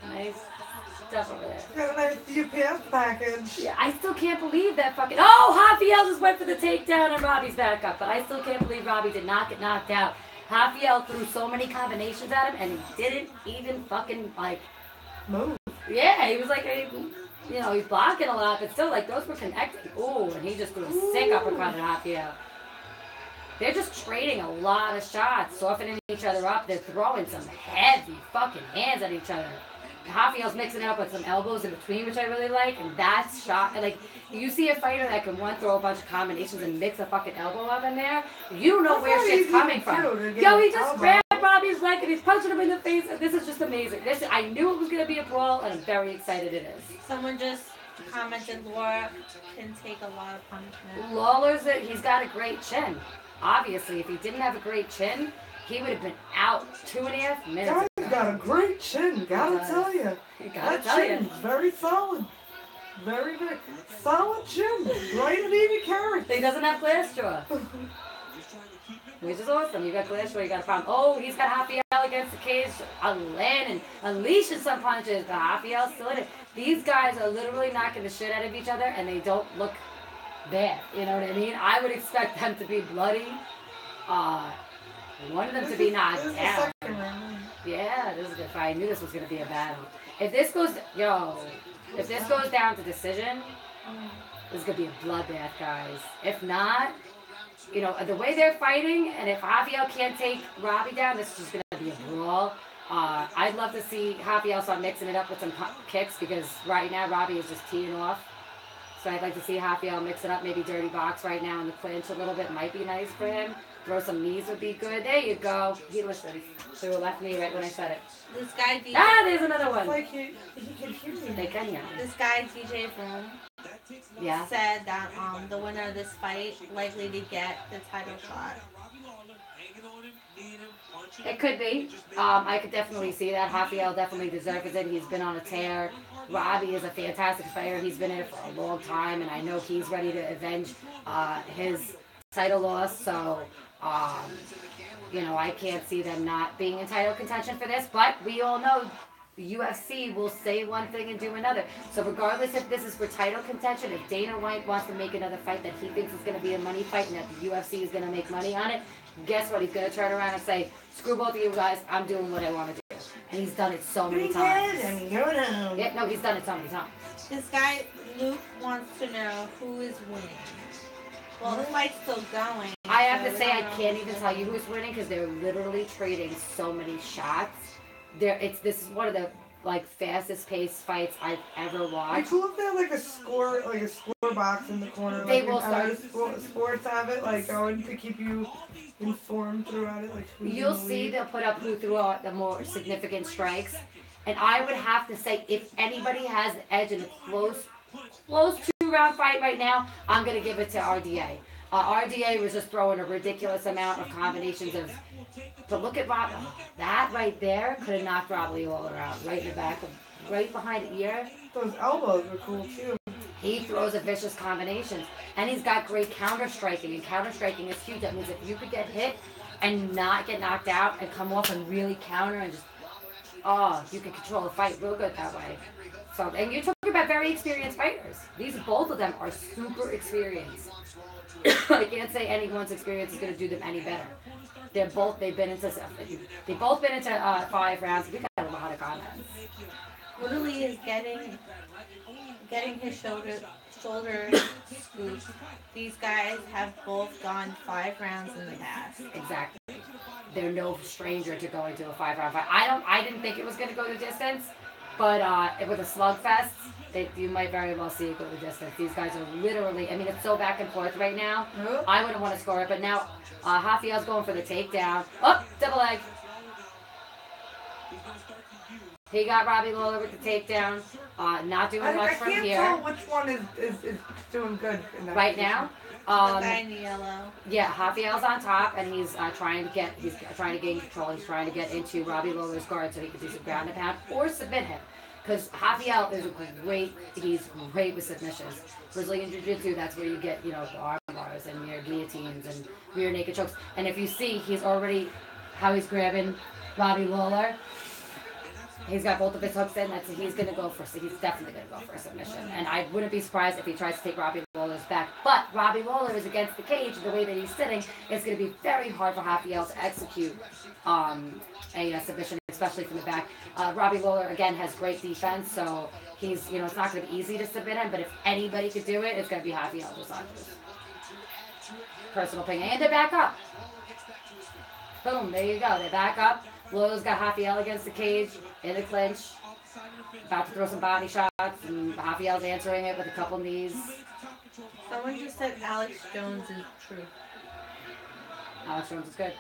a nice stuff over there. Got a nice UPS package. Yeah, I still can't believe that fucking... Oh, Rafael just went for the takedown and Robbie's back up. But I still can't believe Robbie did not get knocked out. Rafael threw so many combinations at him and he didn't even fucking, like... Move. Yeah, he was like... You know, he's blocking a lot, but still, like, those were connecting. Ooh, and he just threw a sick uppercut at Rafael. They're just trading a lot of shots, softening each other up. They're throwing some heavy fucking hands at each other. Rafael's mixing it up with some elbows in between, which I really like, and that's shot. Like, you see a fighter that can throw a bunch of combinations and mix a fucking elbow up in there, you don't know That's where not shit's easy coming to from. do, to get Yo, he an just elbow. grabbed Robbie's leg and he's punching him in the face, and this is just amazing. I knew it was going to be a brawl, and I'm very excited it is. someone just commented Laura can take a lot of punishment. He's got a great chin. Obviously, if he didn't have a great chin, he would have been out 2.5 minutes Guy's ago. got a great chin, gotta does. tell you. Gotta That tell you. chin's very solid. Very, very solid chin. Right at Nikki Kerry. He doesn't have glass jaw. which is awesome. You got Glacier, you got a problem. Oh, he's got Rafael against the cage, landing, unleashing some punches, but Rafael's still in it. These guys are literally knocking the shit out of each other, and they don't look bad. You know what I mean? I would expect them to be bloody. One of them to be knocked This is the down. second round. Yeah, this is a good fight. I knew this was going to be a battle. If this goes down to decision, this is going to be a bloodbath, guys. If not, you know, the way they're fighting, and if Rafael can't take Robbie down, this is just going to be a brawl. I'd love to see Rafael start mixing it up with some kicks, because right now Robbie is just teeing off. So I'd like to see Rafael mix it up, maybe dirty box right now in the clinch a little bit. Might be nice for him. Throw some knees would be good. There you go. He listened. So he left me right when I said it. This guy DJ. There's another It's one. like he can hear me. They can, yeah. This guy DJ from Yeah. said that the winner of this fight likely to get the title shot. It could be. I could definitely see that. Rafael definitely deserves it. He's been on a tear. Robbie is a fantastic fighter. He's been in it for a long time, and I know he's ready to avenge his title loss. So, you know, I can't see them not being in title contention for this. But we all know the UFC will say one thing and do another. So regardless if this is for title contention, if Dana White wants to make another fight that he thinks is going to be a money fight and that the UFC is going to make money on it, guess what? He's going to turn around and say, screw both of you guys, I'm doing what I want to do. And he's done it so many times. Yeah, no, he's done it so many times. This guy, Luke, wants to know who is winning. Well, the fight's still going. I have to so say, I don't know. can't even tell you who's winning because they're literally trading so many shots. This is one of the fastest paced fights I've ever I watched. cool if they have like a score box in the corner. They like will in other sports have it, like going to keep you informed throughout it. Like who's in You'll the see lead. they'll put up who threw out the more significant strikes. And I would have to say, if anybody has the edge in a close 2-round fight right now, I'm going to give it to RDA. RDA was just throwing a ridiculous amount of combinations of... But look at Rob. That right there could have knocked Robbie Lawler out. Right in the back, right behind the ear. Those elbows are cool too. He throws a vicious combinations. And he's got great counter striking. And counter striking is huge. That means if you could get hit and not get knocked out and come off and really counter and just... you can control the fight real good that way. So, and you're talking about very experienced fighters. Both of them are super experienced. I can't say anyone's experience is going to do them any better. They've both been into 5 rounds. We got a lot of comments. Woodley is getting his shoulder scooped. These guys have both gone 5 rounds in the past. Exactly. They're no stranger to going to a 5-round fight. I didn't think it was going to go the distance, but with a slugfest, you might very well see it go the distance. These guys are literally, I mean, it's so back and forth right now. I wouldn't want to score it, but now Rafael's going for the takedown. Oh, double leg. He got Robbie Lawler with the takedown. Not doing much I from can't here. tell which one is doing good in that Right position. now. The guy in the yellow. Yeah, Rafael's on top, and he's trying to gain control. He's trying to get into Robbie Lawler's guard so he can do some ground and pound or submit him. Because Rafael is he's great with submissions. Brazilian Jiu-Jitsu, that's where you get, the arm bars and your guillotines and rear naked chokes. And if you see, he's already, how he's grabbing Robbie Lawler. He's got both of his hooks in. He's definitely going to go for a submission. And I wouldn't be surprised if he tries to take Robbie Lawler's back. But Robbie Lawler is against the cage. The way that he's sitting, it's going to be very hard for Rafael to execute a submission, especially from the back. Robbie Lawler, again, has great defense. So he's, it's not going to be easy to submit him. But if anybody could do it, it's going to be Rafael Dos Anjos. Personal opinion. And they back up. Boom, there you go. They back up. Lawler's got Rafael against the cage in the clinch, about to throw some body shots, and Rafael's answering it with a couple knees. Someone just said Alex Jones is true. Alex Jones is good.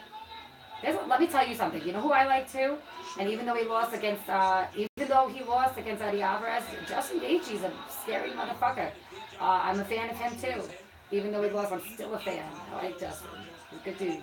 Let me tell you something. You know who I like too? And even though he lost against Eddie Alvarez, Justin Gaethje's a scary motherfucker. I'm a fan of him too. Even though he lost, I'm still a fan. I like Justin. He's a good dude.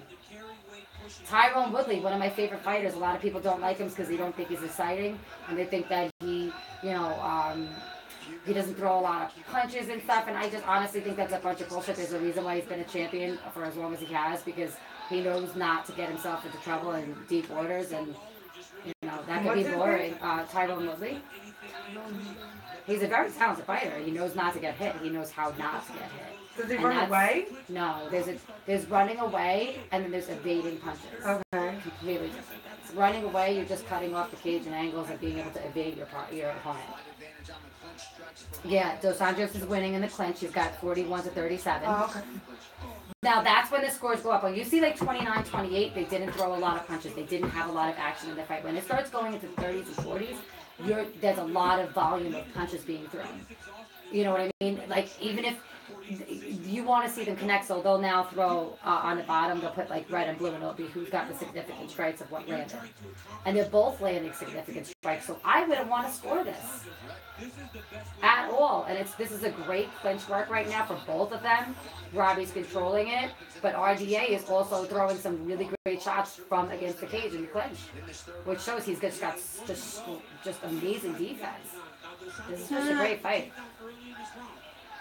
Tyrone Woodley, one of my favorite fighters. A lot of people don't like him because they don't think he's exciting, and they think that he doesn't throw a lot of punches and stuff. And I just honestly think that's a bunch of bullshit. There's a reason why he's been a champion for as long as he has, because He knows not to get himself into trouble in deep waters, and you know that could What's be his boring. Tyrone Woodley. He's a very talented fighter. He knows not to get hit. He knows how not to get hit. Does he And run that's- away? No, there's running away, and then there's evading punches. Okay. Completely different things. Running away, you're just cutting off the cage and angles and being able to evade your opponent. Yeah, Dos Anjos is winning in the clinch. He's got 41-37. Oh, okay. Now that's when the scores go up. When you see like 29-28, they didn't throw a lot of punches. They didn't have a lot of action in the fight. When it starts going into the 30s and 40s, there's a lot of volume of punches being thrown. You know what I mean? Like, even if you want to see them connect, so they'll now throw on the bottom, they'll put like red and blue, and it'll be who's got the significant strikes of what landed. And they're both landing significant strikes, so I wouldn't want to score this at all. And this is a great clinch work right now for both of them. Robbie's controlling it, but RDA is also throwing some really great shots from against the cage in the clinch, which shows he's got just amazing defense. This is just a great fight.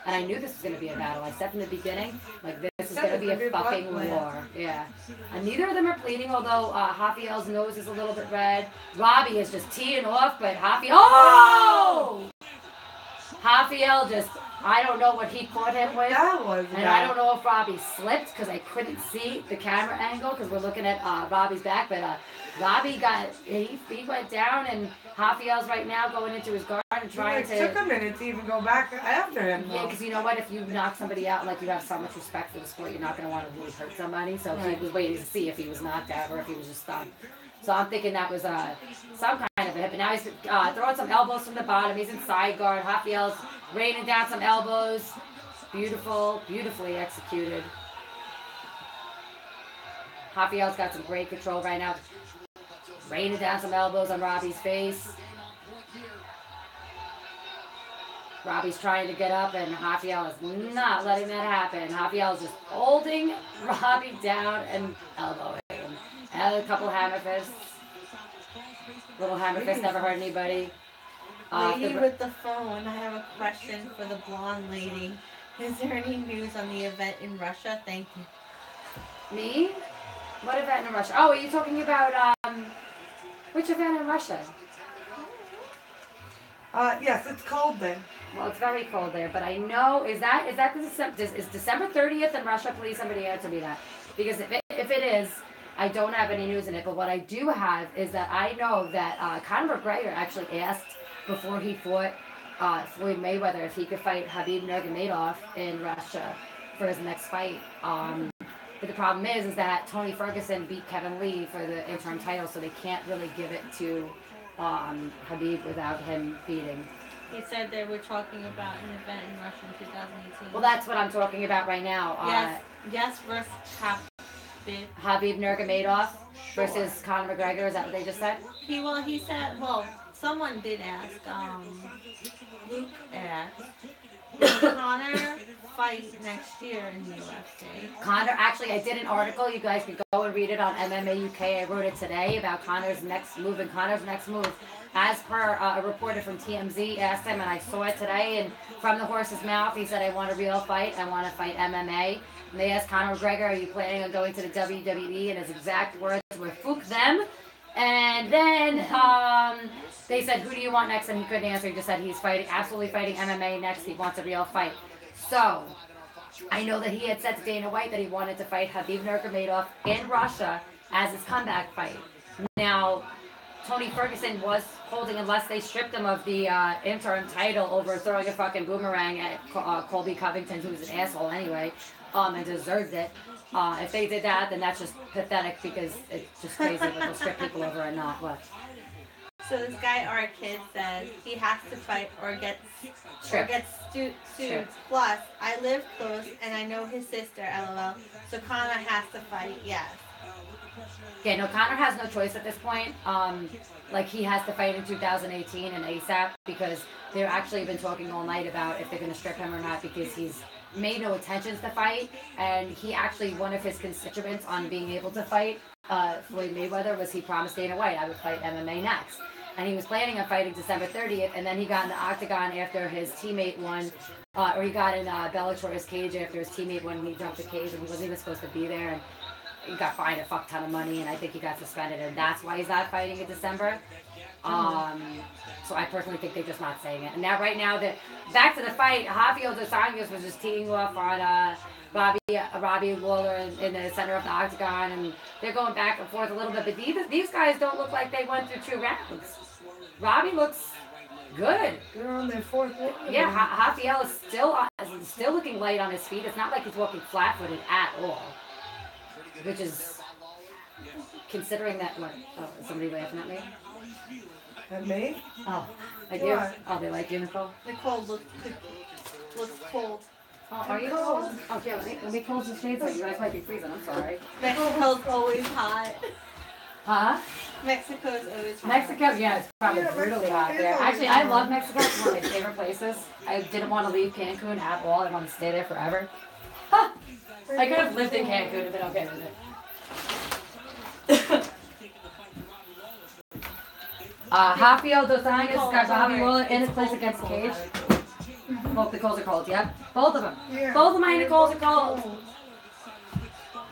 And I knew this was going to be a battle. I said from the beginning, like, this is going to be a fucking war. Yeah. And neither of them are bleeding, although Rafael's nose is a little bit red. Robbie is just teeing off, but Rafael just, I don't know what he caught him with. That was And I don't know if Robbie slipped because I couldn't see the camera angle because we're looking at Robbie's back. But Robbie he went down, and Rafael's right now going into his guard and trying to. It took a minute to even go back after him. Yeah, because you know what? If you knock somebody out, like, you have so much respect for the sport, you're not going to want to really hurt somebody. So he was waiting to see if he was knocked out or if he was just stunned. So I'm thinking that was some kind of a hit. But now he's throwing some elbows from the bottom. He's in side guard. Rafael's raining down some elbows. Beautifully executed. Rafael's got some great control right now. Raining down some elbows on Robbie's face. Robbie's trying to get up, and Rafael is not letting that happen. Rafael's just holding Robbie down and elbowing him. And a couple hammer fists. Little hammer fist never hurt anybody. Lady with the phone, I have a question for the blonde lady. Is there any news on the event in Russia? Thank you. Me? What event in Russia? Oh, are you talking about, which event in Russia? Yes, it's cold then. Well, it's very cold there, but I know, is December 30th in Russia? Please, somebody answer me that. Because if it is, I don't have any news in it, but what I do have is that I know that Conor McGregor actually asked before he fought Floyd Mayweather if he could fight Khabib Nurmagomedov in Russia for his next fight. But the problem is that Tony Ferguson beat Kevin Lee for the interim title, so they can't really give it to Khabib without him beating. He said they were talking about an event in Russia in 2018. Well, that's what I'm talking about right now. Yes, versus Khabib Nurmagomedov versus Conor McGregor. Is that what they just said? He said, someone did ask, Luke asked, will Conor fight next year in the UFC? Conor, actually, I did an article. You guys can go and read it on MMA UK. I wrote it today about Conor's next move, and Conor's next move, as per a reporter from TMZ asked him, and I saw it today, and from the horse's mouth, he said, I want a real fight. I want to fight MMA. And they asked Conor McGregor, are you planning on going to the WWE? And his exact words were, "Fuck them." And then they said, who do you want next? And he couldn't answer. He just said he's absolutely fighting MMA next. He wants a real fight. So I know that he had said to Dana White that he wanted to fight Khabib Nurmagomedov in Russia as his comeback fight. Now, Tony Ferguson was holding, unless they stripped him of the interim title over throwing a fucking boomerang at Colby Covington, who's an asshole anyway, and deserved it. If they did that, then that's just pathetic, because it's just crazy that they'll strip people over and not what. So this guy, our kid, says he has to fight or get sued. Plus, I live close and I know his sister, LOL. So Conor has to fight, yes. Okay, no, Conor has no choice at this point. Like, he has to fight in 2018 and ASAP, because they've actually been talking all night about if they're going to strip him or not, because he's made no intentions to fight, and he actually, one of his constituents on being able to fight Floyd Mayweather was he promised Dana White, I would fight MMA next. And he was planning on fighting December 30th, and then he got in the octagon after his teammate won, or he got in Bellator's cage after his teammate won, and he jumped the cage, and he wasn't even supposed to be there. And he got fined a fuck ton of money, and I think he got suspended, and that's why he's not fighting in December. So I personally think they're just not saying it. And now, right now, back to the fight. Rafael Dos Anjos was just teeing off on Robbie Lawler in the center of the octagon, and they're going back and forth a little bit. But these guys don't look like they went through 2 rounds. Robbie looks good. They're on their 4th one. Yeah, Rafael is still looking light on his feet. It's not like he's walking flat-footed at all, which is considering that. What? Oh, is somebody laughing at me? At me? Oh, I do. What? Oh, they like you, Nicole. Nicole looks cold. Oh, are you cold? Oh, yeah. Let me close the shades on you. guys might be freezing. I'm sorry. Mexico's always hot. Huh? Mexico's always hot. Mexico, yeah, it's probably brutally hot there. Actually, I love Mexico. It's one of my favorite places. I didn't want to leave Cancun at all. I want to stay there forever. Huh. I could have lived in Cancun and been okay with it. Rafael Dos Anjos got Robbie Lawler in his place against the cage. Both Nicoles are cold, yep. Both of them. Yeah. Both of my Nicoles are cold.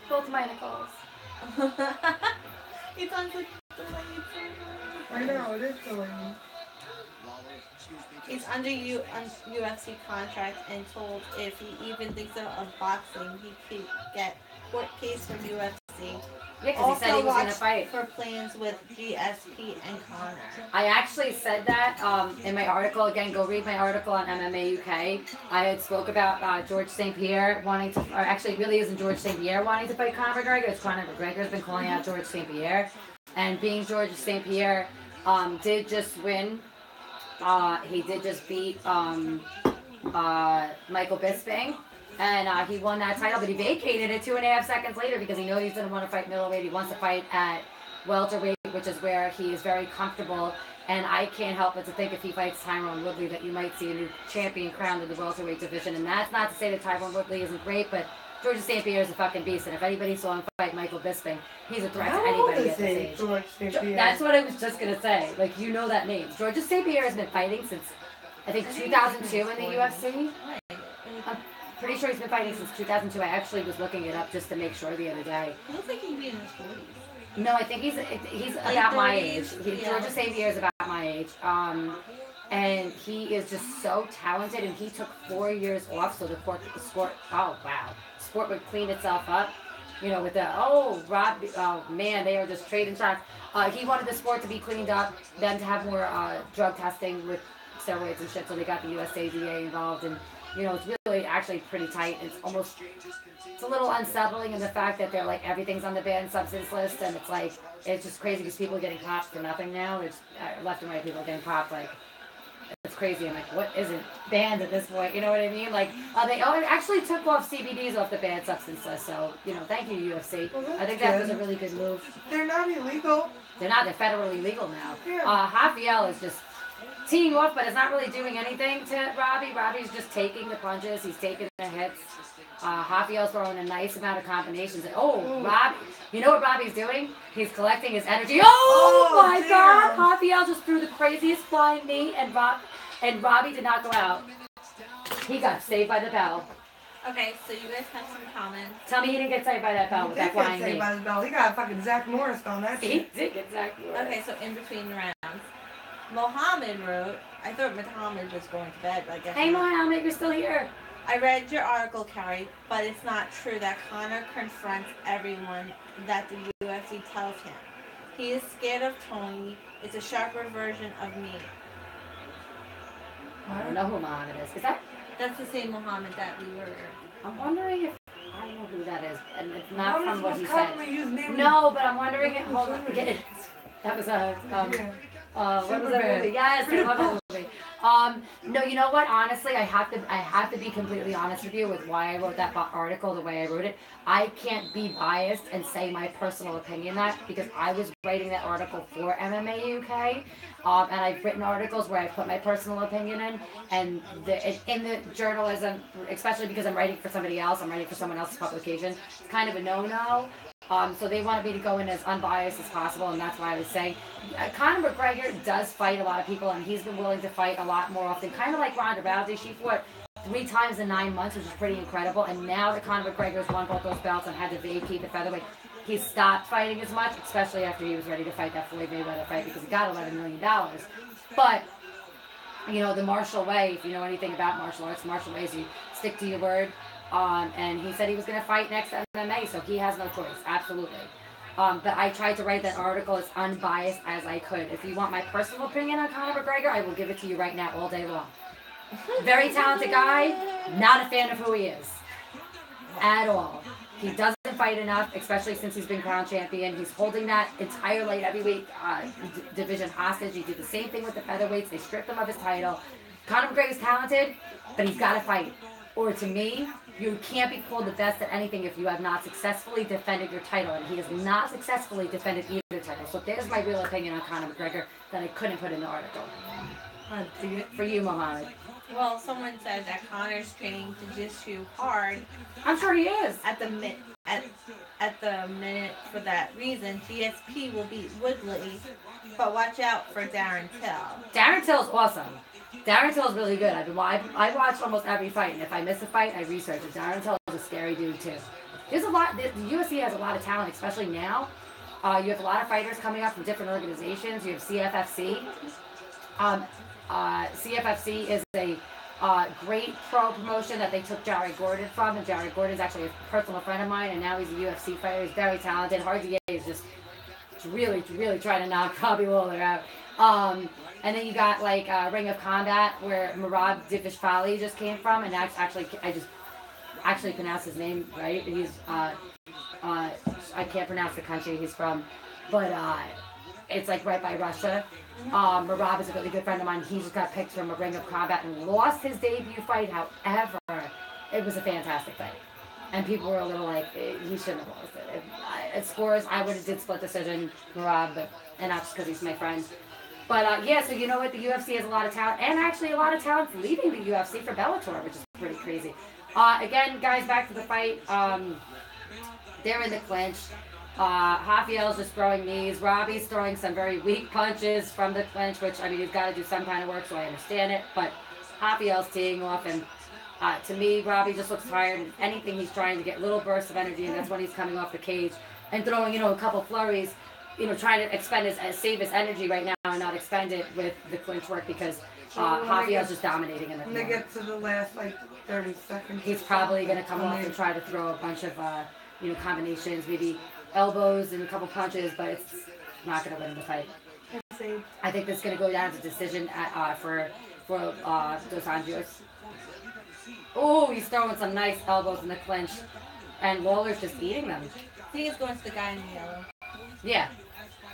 Both of my Nicoles. It sounds like I know, it is delayed. he's under UFC contract and told if he even thinks of boxing, he could get court case from UFC. Yeah, because he said he was going to fight. For plans with GSP and Connor. I actually said that in my article. Again, go read my article on MMA UK. I had spoke about George St. Pierre wanting to, or actually it really isn't George St. Pierre wanting to fight Conor McGregor. It's Conor McGregor's been calling out George St. Pierre. And being George St. Pierre did just win. He did just beat Michael Bisping. And he won that title, but he vacated it 2.5 seconds later because he knows he doesn't want to fight middleweight. He wants to fight at welterweight, which is where he is very comfortable. And I can't help but to think if he fights Tyron Woodley that you might see a new champion crowned in the welterweight division. And that's not to say that Tyron Woodley isn't great, but George St. Pierre is a fucking beast. And if anybody saw him fight Michael Bisping, he's a threat to anybody at this age. George St. Pierre. That's what I was just going to say. Like, you know that name. George St. Pierre has been fighting since, I think, 2002 in the UFC. I'm pretty sure he's been fighting since 2002. I actually was looking it up just to make sure the other day. He looks like he'd be in his 40s. No, I think he's about my age. George St. Pierre is about my age. And he is just so talented, and he took 4 years off so the sport would clean itself up. You know, with the, Robbie, oh man, they are just trading shots. He wanted the sport to be cleaned up, then to have more drug testing with steroids and shit, so they got the USADA involved, and you know, it's really actually pretty tight. It's a little unsettling in the fact that they're like, everything's on the banned substance list, and it's like, it's just crazy because people are getting popped for nothing now. There's left and right people are getting popped, like, it's crazy. I'm like, what isn't banned at this point? You know what I mean? Like, they actually took off CBDs off the banned substance list, so, you know, thank you, UFC. Well, I think that was a really good move. They're not illegal. They're not, they're federally legal now. Yeah. Rafael is just teeing off, but it's not really doing anything to Robbie. Robbie's just taking the punches. He's taking the hits. Rafael's throwing a nice amount of combinations. Robbie, you know what Robbie's doing? He's collecting his energy. Oh my dear. God! Rafael just threw the craziest flying knee, and Robbie did not go out. He got saved by the bell. Okay, so you guys have some comments. Tell me he didn't get saved by that bell with that flying knee. By the bell. He got fucking Zach Morris on that He shit. did get Zach Morris. Okay, so in between rounds. Mohammed wrote, I thought Mohammed was going to bed, but I guess Hey not. Mohammed, you're still here. I read your article, Kerry, but it's not true that Conor confronts everyone that the UFC tells him. He is scared of Tony. It's a sharper version of me. I don't know who Mohammed is. That's the same Mohammed that we were. I'm wondering if I don't know who that is, and it's not from what he said. Commonly used name. No, but I'm wondering if hold on, that was a what was that movie? Yes, I love that movie. No, you know what? Honestly, I have to be completely honest with you with why I wrote that article the way I wrote it. I can't be biased and say my personal opinion that because I was writing that article for MMA UK, and I've written articles where I put my personal opiniin in, and in the journalism, especially because I'm writing for somebody else, I'm writing for someone else's publication. It's kind of a no-no. So they wanted me to go in as unbiased as possible, and that's why I was saying Conor McGregor does fight a lot of people, and he's been willing to fight a lot more often. Kind of like Ronda Rousey, she fought 3 times in 9 months, which is pretty incredible. And now that Conor McGregor's won both those belts and had to vacate the featherweight, he stopped fighting as much, especially after he was ready to fight that Floyd Mayweather fight because he got $11 million. But, you know, the martial way, if you know anything about martial arts, martial ways, you stick to your word. And he said he was going to fight next MMA, so he has no choice, absolutely. But I tried to write that article as unbiased as I could. If you want my personal opinion on Conor McGregor, I will give it to you right now all day long. Very talented guy, not a fan of who he is. At all. He doesn't fight enough, especially since he's been crowned champion. He's holding that entire light heavyweight division hostage. He did the same thing with the featherweights. They stripped him of his title. Conor McGregor's talented, but he's got to fight. Or to me, you can't be called the best at anything if you have not successfully defended your title. And he has not successfully defended either title. So there's my real opinion on Conor McGregor that I couldn't put in the article. For you, Mohammed. Well, someone said that Conor's training jiu-jitsu hard. I'm sure he is. At the minute for that reason, GSP will beat Woodley, but watch out for Darren Till. Darren Till's awesome. Darren Till's really good. I watch almost every fight, and if I miss a fight, I research it. Darren Till is a scary dude too. There's a lot. The UFC has a lot of talent, especially now. You have a lot of fighters coming up from different organizations. You have CFFC. CFFC is a great pro promotion that they took Jared Gordon from, and Jared Gordon's actually a personal friend of mine, and now he's a UFC fighter. He's very talented. Hardy is just really trying to knock Robbie Lawler out. And then you got like Ring of Combat, where Murad Divishvili just came from, and that's actually I just actually pronounced his name right. He's I can't pronounce the country he's from, but it's like right by Russia. Marab is a really good friend of mine. He just got picked from a Ring of Combat and lost his debut fight. However, it was a fantastic fight. And people were a little like, he shouldn't have lost it. It scores, I would have did split decision, Marab, and not just because he's my friend. But yeah, so you know what? The UFC has a lot of talent, and actually a lot of talent leaving the UFC for Bellator, which is pretty crazy. Again, guys, back to the fight. They're in the clinch. Rafael's just throwing knees. Robbie's throwing some very weak punches from the clinch, which, I mean, he's got to do some kind of work, so I understand it. But Rafael's teeing off, and to me, Robbie just looks tired. And anything he's trying to get little bursts of energy, and that's when he's coming off the cage and throwing, you know, a couple flurries, you know, trying to save his energy right now and not expend it with the clinch work because Rafael's just dominating in the When they get to the last, like, 30 seconds. He's probably going to come off and try to throw a bunch of, you know, combinations, maybe elbows and a couple punches, but it's not going to win the fight. I think this is going to go down to decision for Dos Anjos. Oh, he's throwing some nice elbows in the clinch, and Lawler's just eating them. I think it's going to the guy in the yellow. Yeah,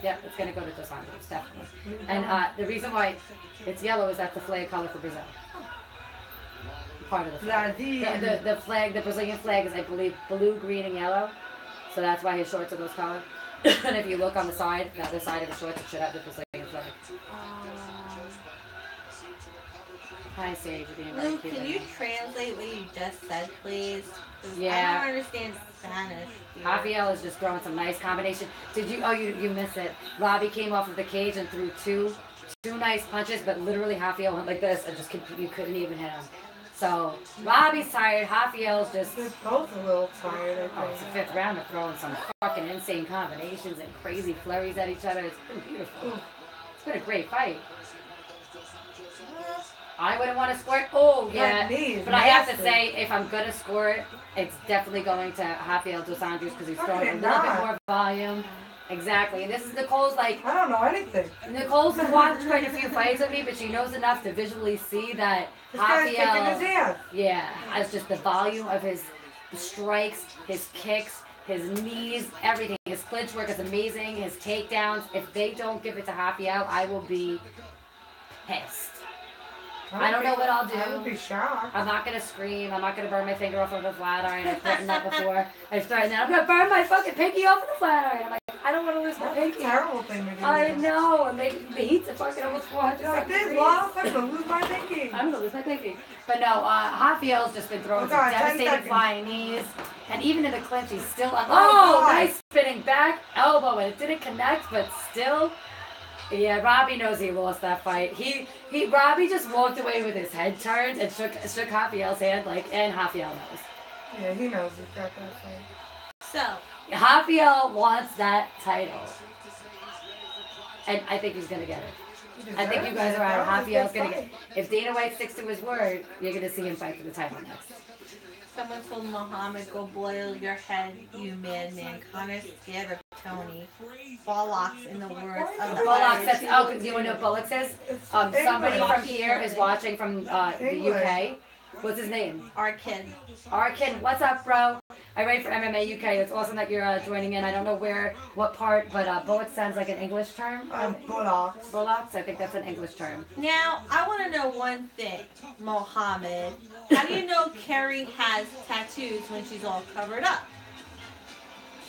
it's going to go to Dos Anjos, definitely. And the reason why it's yellow is that's the flag color for Brazil. Part of the flag. The flag, the Brazilian flag is, I believe, blue, green, and yellow. So that's why his shorts are those colors. And if you look on the side, the other side of the shorts, it should have the Brazilian flag. Hi, Sage. You're being very Luke, cute. can you translate what you just said, please? Yeah. I don't understand Spanish. Rafael is just throwing some nice combination. Did you? Oh, you missed it. Robbie came off of the cage and threw two nice punches, but literally Rafael went like this and just you couldn't even hit him. So Robbie's tired. Rafael's just. They're both a little tired. Oh, it's the fifth round. They're throwing some fucking insane combinations and crazy flurries at each other. It's been beautiful. It's been a great fight. I wouldn't want to score it. Oh, yeah. But I have to say, if I'm going to score it, it's definitely going to Rafael Dos Anjos because he's throwing a little bit more volume. Exactly. And this is Nicole's like... I don't know anything. Nicole's watched quite a few fights of me, but she knows enough to visually see that This guy's kicking his Rafael... ass. Yeah. It's just the volume of his strikes, his kicks, his knees, everything. His clinch work is amazing. His takedowns. If they don't give it to Rafael, I will be pissed. I don't know what I'll do. I would be shocked. I'm not going to scream. I'm not going to burn my finger off of the flat iron. I've threatened that before. I've threatened that. I'm going to burn my fucking pinky off of the flat iron. I'm like, I don't want to lose my That's pinky. a terrible thing to do. I know. And the heat's at fucking almost 400 You're like, degrees. this lost. I'm going to lose my pinky. I'm going to lose my pinky. But no, Rafael's just been throwing some 10 devastating seconds. flying knees. And even in the clinch, he's still... God. nice spinning back elbow. And it didn't connect, but still... Yeah, Robbie knows he lost that fight. Robbie just walked away with his head turned and shook Rafael's hand, and Rafael knows. Yeah, he knows he's got that fight. So, Rafael wants that title. And I think he's going to get it. I think you guys are right. Rafael's going to get it. If Dana White sticks to his word, you're going to see him fight for the title next. Someone told Muhammad, go boil your head, you madman. Connor's scared of Tony. Bullocks in the words of the Bullocks, that's, oh, do you know what Bullocks is? Somebody from here is watching from the UK. What's his name? Arkin. Arkin, what's up, bro? I write for MMA UK. It's awesome that you're joining in. I don't know what part, but Bullocks sounds like an English term. Bullocks. Bullocks, I think that's an English term. Now, I want to know one thing, Mohammed. How do you know Kerry has tattoos when she's all covered up?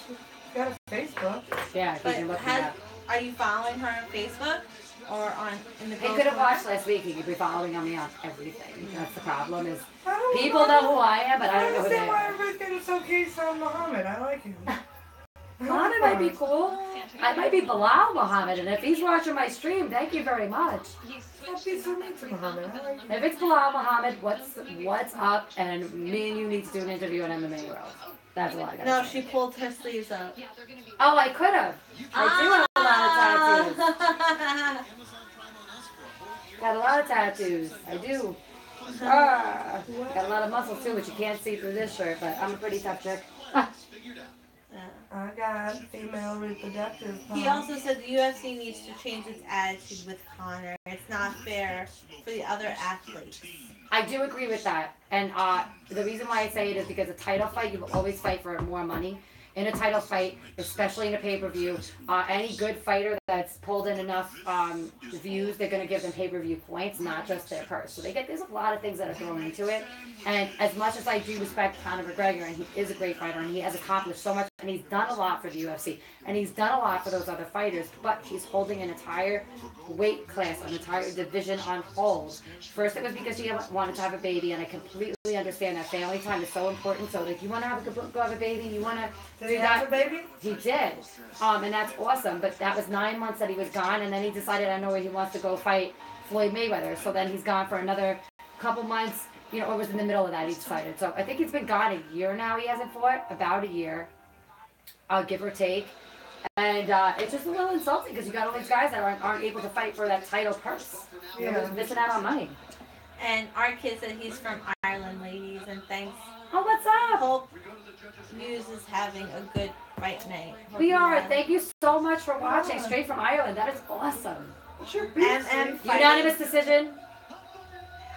She got a Facebook. Yeah, But you can look it up. are you following her on Facebook or in the? He could have watched last week. He could be following me on everything. That's the problem. Is I don't people know who I am, but I don't know who they understand why are. everything's so case on Muhammad. I like him. Muhammad might be cool. I might be Bilal Muhammad, and if he's watching my stream, thank you very much. Don't be so mean to Muhammad. I like him. If it's Bilal Muhammad, what's up? And me and you need to do an interview on MMA World. That's all I got. No, she pulled her sleeves up. Oh, I could have. I do have a lot of tattoos. Got a lot of tattoos. I do. Got a lot of muscles too, which you can't see through this shirt, but I'm a pretty tough chick. I got female reproductive. He also said the UFC needs to change its attitude with Conor. It's not fair for the other athletes. I do agree with that. And the reason why I say it is because a title fight, you will always fight for more money. In a title fight, especially in a pay-per-view, any good fighter that's pulled in enough views, they're going to give them pay-per-view points, not just their purse. So there's a lot of things that are thrown into it. And as much as I do respect Conor McGregor, and he is a great fighter, and he has accomplished so much, and he's done a lot for the UFC, and he's done a lot for those other fighters, but he's holding an entire weight class, an entire division on hold. First, it was because he wanted to have a baby, and I completely understand that family time is so important. So, like, you want to go have a baby, you want to... Did he have a baby? He did. And that's awesome. But that was 9 months that he was gone, and then he decided, I know where he wants to go fight Floyd Mayweather. So then he's gone for another couple months, or it was in the middle of that he decided. So I think he's been gone a year now. He hasn't fought, about a year, give or take. And it's just a little insulting because you got all these guys that aren't able to fight for that title purse. They're just missing out on money. And our kid said he's from Ireland, ladies, and thanks. Oh, what's up? Hope News is having a good fight night. We are. Thank you so much for watching. Straight from Ireland. That is awesome. What's your beef? Unanimous decision.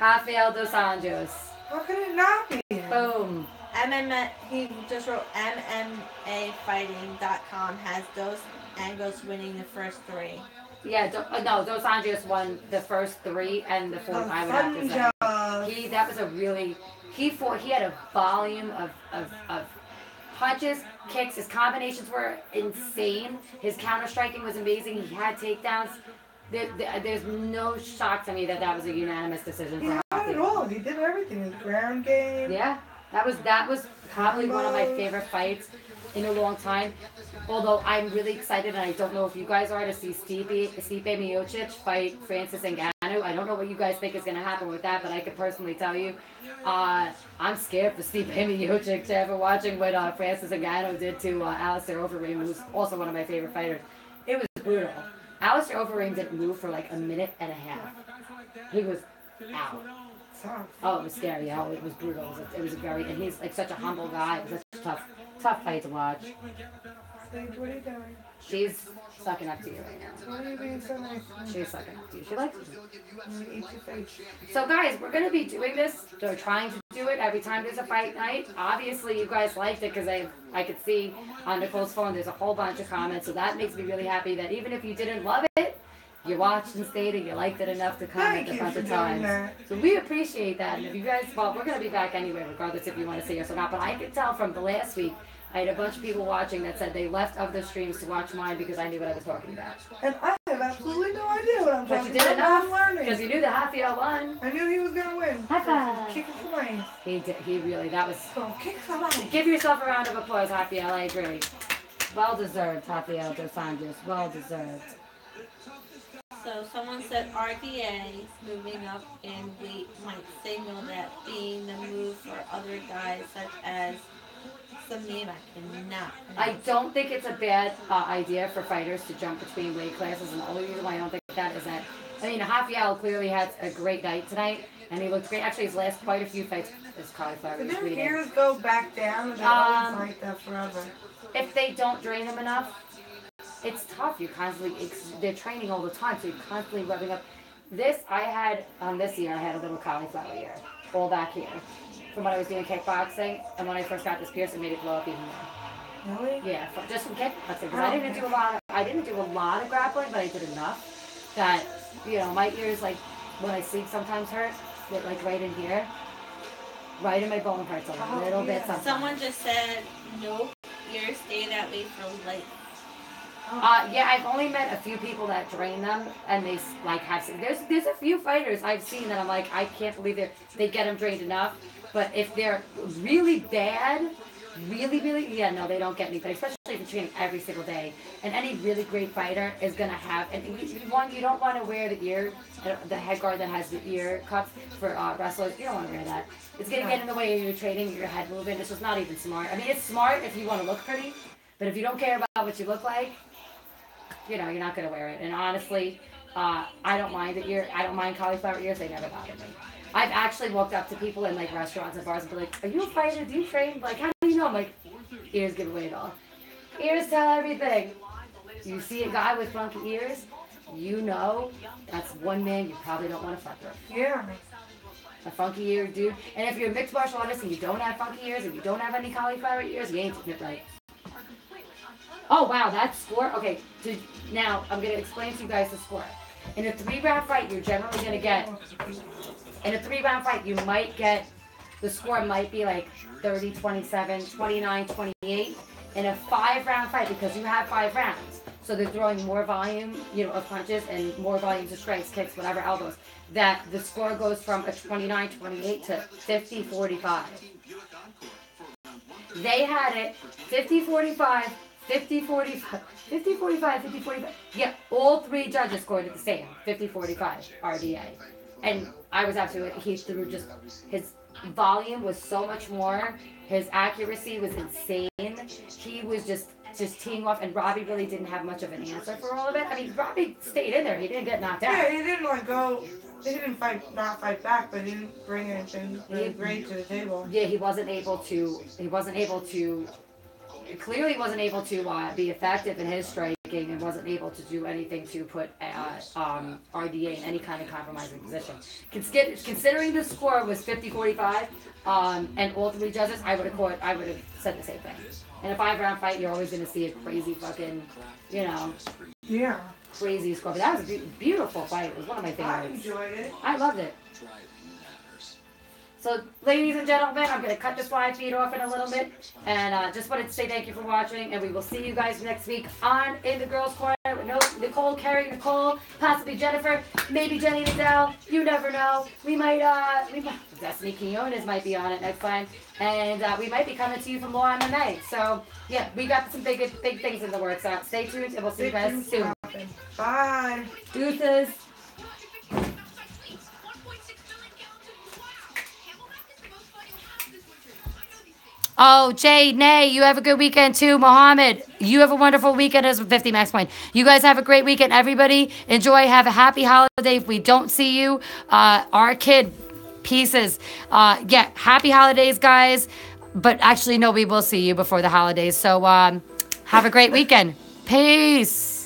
Rafael Dos Anjos. How could it not be? Boom. MMA, he just wrote MMAfighting.com has Dos Anjos winning the first 3. Yeah, Dos Anjos won the first 3 and the 4th, I would have to say. That was a really, he had a volume of punches, kicks, his combinations were insane. His counter-striking was amazing. He had takedowns. There's no shock to me that was a unanimous decision for He had it all. He did everything. His ground game. Yeah, that was probably one of my favorite fights in a long time. Although I'm really excited, and I don't know if you guys are, to see Stipe Miocic fight Francis Ngannou. I don't know what you guys think is going to happen with that, but I could personally tell you, I'm scared for Stipe Miocic after watching what Francis Ngannou did to Alistair Overeem, who's also one of my favorite fighters. It was brutal. Alistair Overeem didn't move for like a minute and a half. He was out. Oh, it was scary. Yeah, it was brutal. It was and he's like such a humble guy. It was such a tough fight to watch. What are you doing? She's sucking up to you right now. Why are you being so nice? She's sucking up to you. She likes you. I'm gonna eat your face. So guys, we're going to be doing this. They're trying to do it every time there's a fight night. Obviously, you guys liked it because I could see on Nicole's phone there's a whole bunch of comments. So that makes me really happy that even if you didn't love it, you watched and stayed and you liked it enough to comment a bunch of times. So we appreciate that. And if you guys, well, we're going to be back anyway, regardless if you want to see us or not. But I could tell from the last week, I had a bunch of people watching that said they left other streams to watch mine because I knew what I was talking about. And I have absolutely no idea what I'm But talking you did about. enough I'm learning. because you knew the Rafael won. I knew he was going to win. High five. Kick it for my ass. He really, that was... So, kick it for my ass. Give yourself a round of applause, Rafael. I agree. Well deserved, Rafael Dos Anjos. Well deserved. So someone said RDA moving up in weight might signal that being the move for other guys such as awesome name. I cannot. I don't think it's a bad idea for fighters to jump between weight classes, and the only reason why I don't think that is that, I mean, Rafael clearly had a great night tonight, and he looked great. Actually, his last quite a few fights is cauliflower. Did He's their bleeding. ears go back down? They always like that forever. If they don't drain them enough, it's tough. You're constantly, they're training all the time, so you're constantly rubbing up. This, I had, this year, I had a little cauliflower ear, all back here, from when I was doing kickboxing, and when I first got this piercing, it made it blow up even more. Really? Yeah, just from kickboxing, because I didn't do a lot of grappling, but I did enough that, you know, my ears, like, when I sleep sometimes hurt, like right in here, right in my bone hurts a little bit sometimes. Someone just said, nope, yours stay that way for life. Yeah, I've only met a few people that drain them, and they like have. There's a few fighters I've seen that I'm like, I can't believe they get them drained enough. But if they're really bad, really, yeah, no, they don't get anything. Especially if you're training every single day. And any really great fighter is gonna have. And you don't want to wear the head guard that has the ear cups for wrestlers. You don't want to wear that. It's gonna get in the way of your training, your head movement. It's just not even smart. I mean, it's smart if you want to look pretty, but if you don't care about what you look like, you know, you're not going to wear it. And honestly, I don't mind the ear. I don't mind cauliflower ears. They never bother me. I've actually walked up to people in like restaurants and bars and be like, "Are you a fighter? Do you train?" Like, how do you know? I'm like, ears give away it all. Ears tell everything. You see a guy with funky ears, you know that's one man you probably don't want to fuck with. Yeah. A funky ear dude. And if you're a mixed martial artist and you don't have funky ears and you don't have any cauliflower ears, you ain't doing it right. Oh, wow, that score. Okay, now I'm going to explain to you guys the score. In a 3-round fight, you're generally going to get, in a 3-round fight, you might get, the score might be like 30-27, 29-28. In a 5-round fight, because you have 5 rounds, so they're throwing more volume, you know, of punches and more volumes of strikes, kicks, whatever, elbows, that the score goes from a 29-28 to 50-45. They had it 50-45, 50-45, 50-45, 50-45. Yeah, all 3 judges scored it the same, 50-45 RDA. And I was absolutely, he threw just, his volume was so much more, his accuracy was insane. He was just teeing off, and Robbie really didn't have much of an answer for all of it. I mean, Robbie stayed in there, he didn't get knocked out. Yeah, he didn't like go, he didn't not fight back, but he didn't bring anything really great to the table. Yeah, he wasn't able to, clearly wasn't able to be effective in his striking, and wasn't able to do anything to put RDA in any kind of compromising position. Considering the score was 50-45, and all 3 judges, I would have said the same thing. In a 5-round fight, you're always going to see a crazy fucking, you know, crazy score. But that was a beautiful fight. It was one of my favorites. I enjoyed it. I loved it. So, ladies and gentlemen, I'm going to cut this live feed off in a little bit. And just wanted to say thank you for watching. And we will see you guys next week on In the Girls' Corner with Nicole, Kerry, Nicole, possibly Jennifer, maybe Jenny Nadell. You never know. We might Destiny Quinones might be on it next time. And we might be coming to you from Law MMA. So, yeah, we got some big things in the works. So stay tuned, and we'll see you guys soon. Bye. Deuces. Oh, Jay, Nay, you have a good weekend too. Mohammed, you have a wonderful weekend as 50 max point. You guys have a great weekend. Everybody, enjoy. Have a happy holiday. If we don't see you, our kid pieces. Yeah, happy holidays, guys. But actually, no, we will see you before the holidays. So have a great weekend. Peace.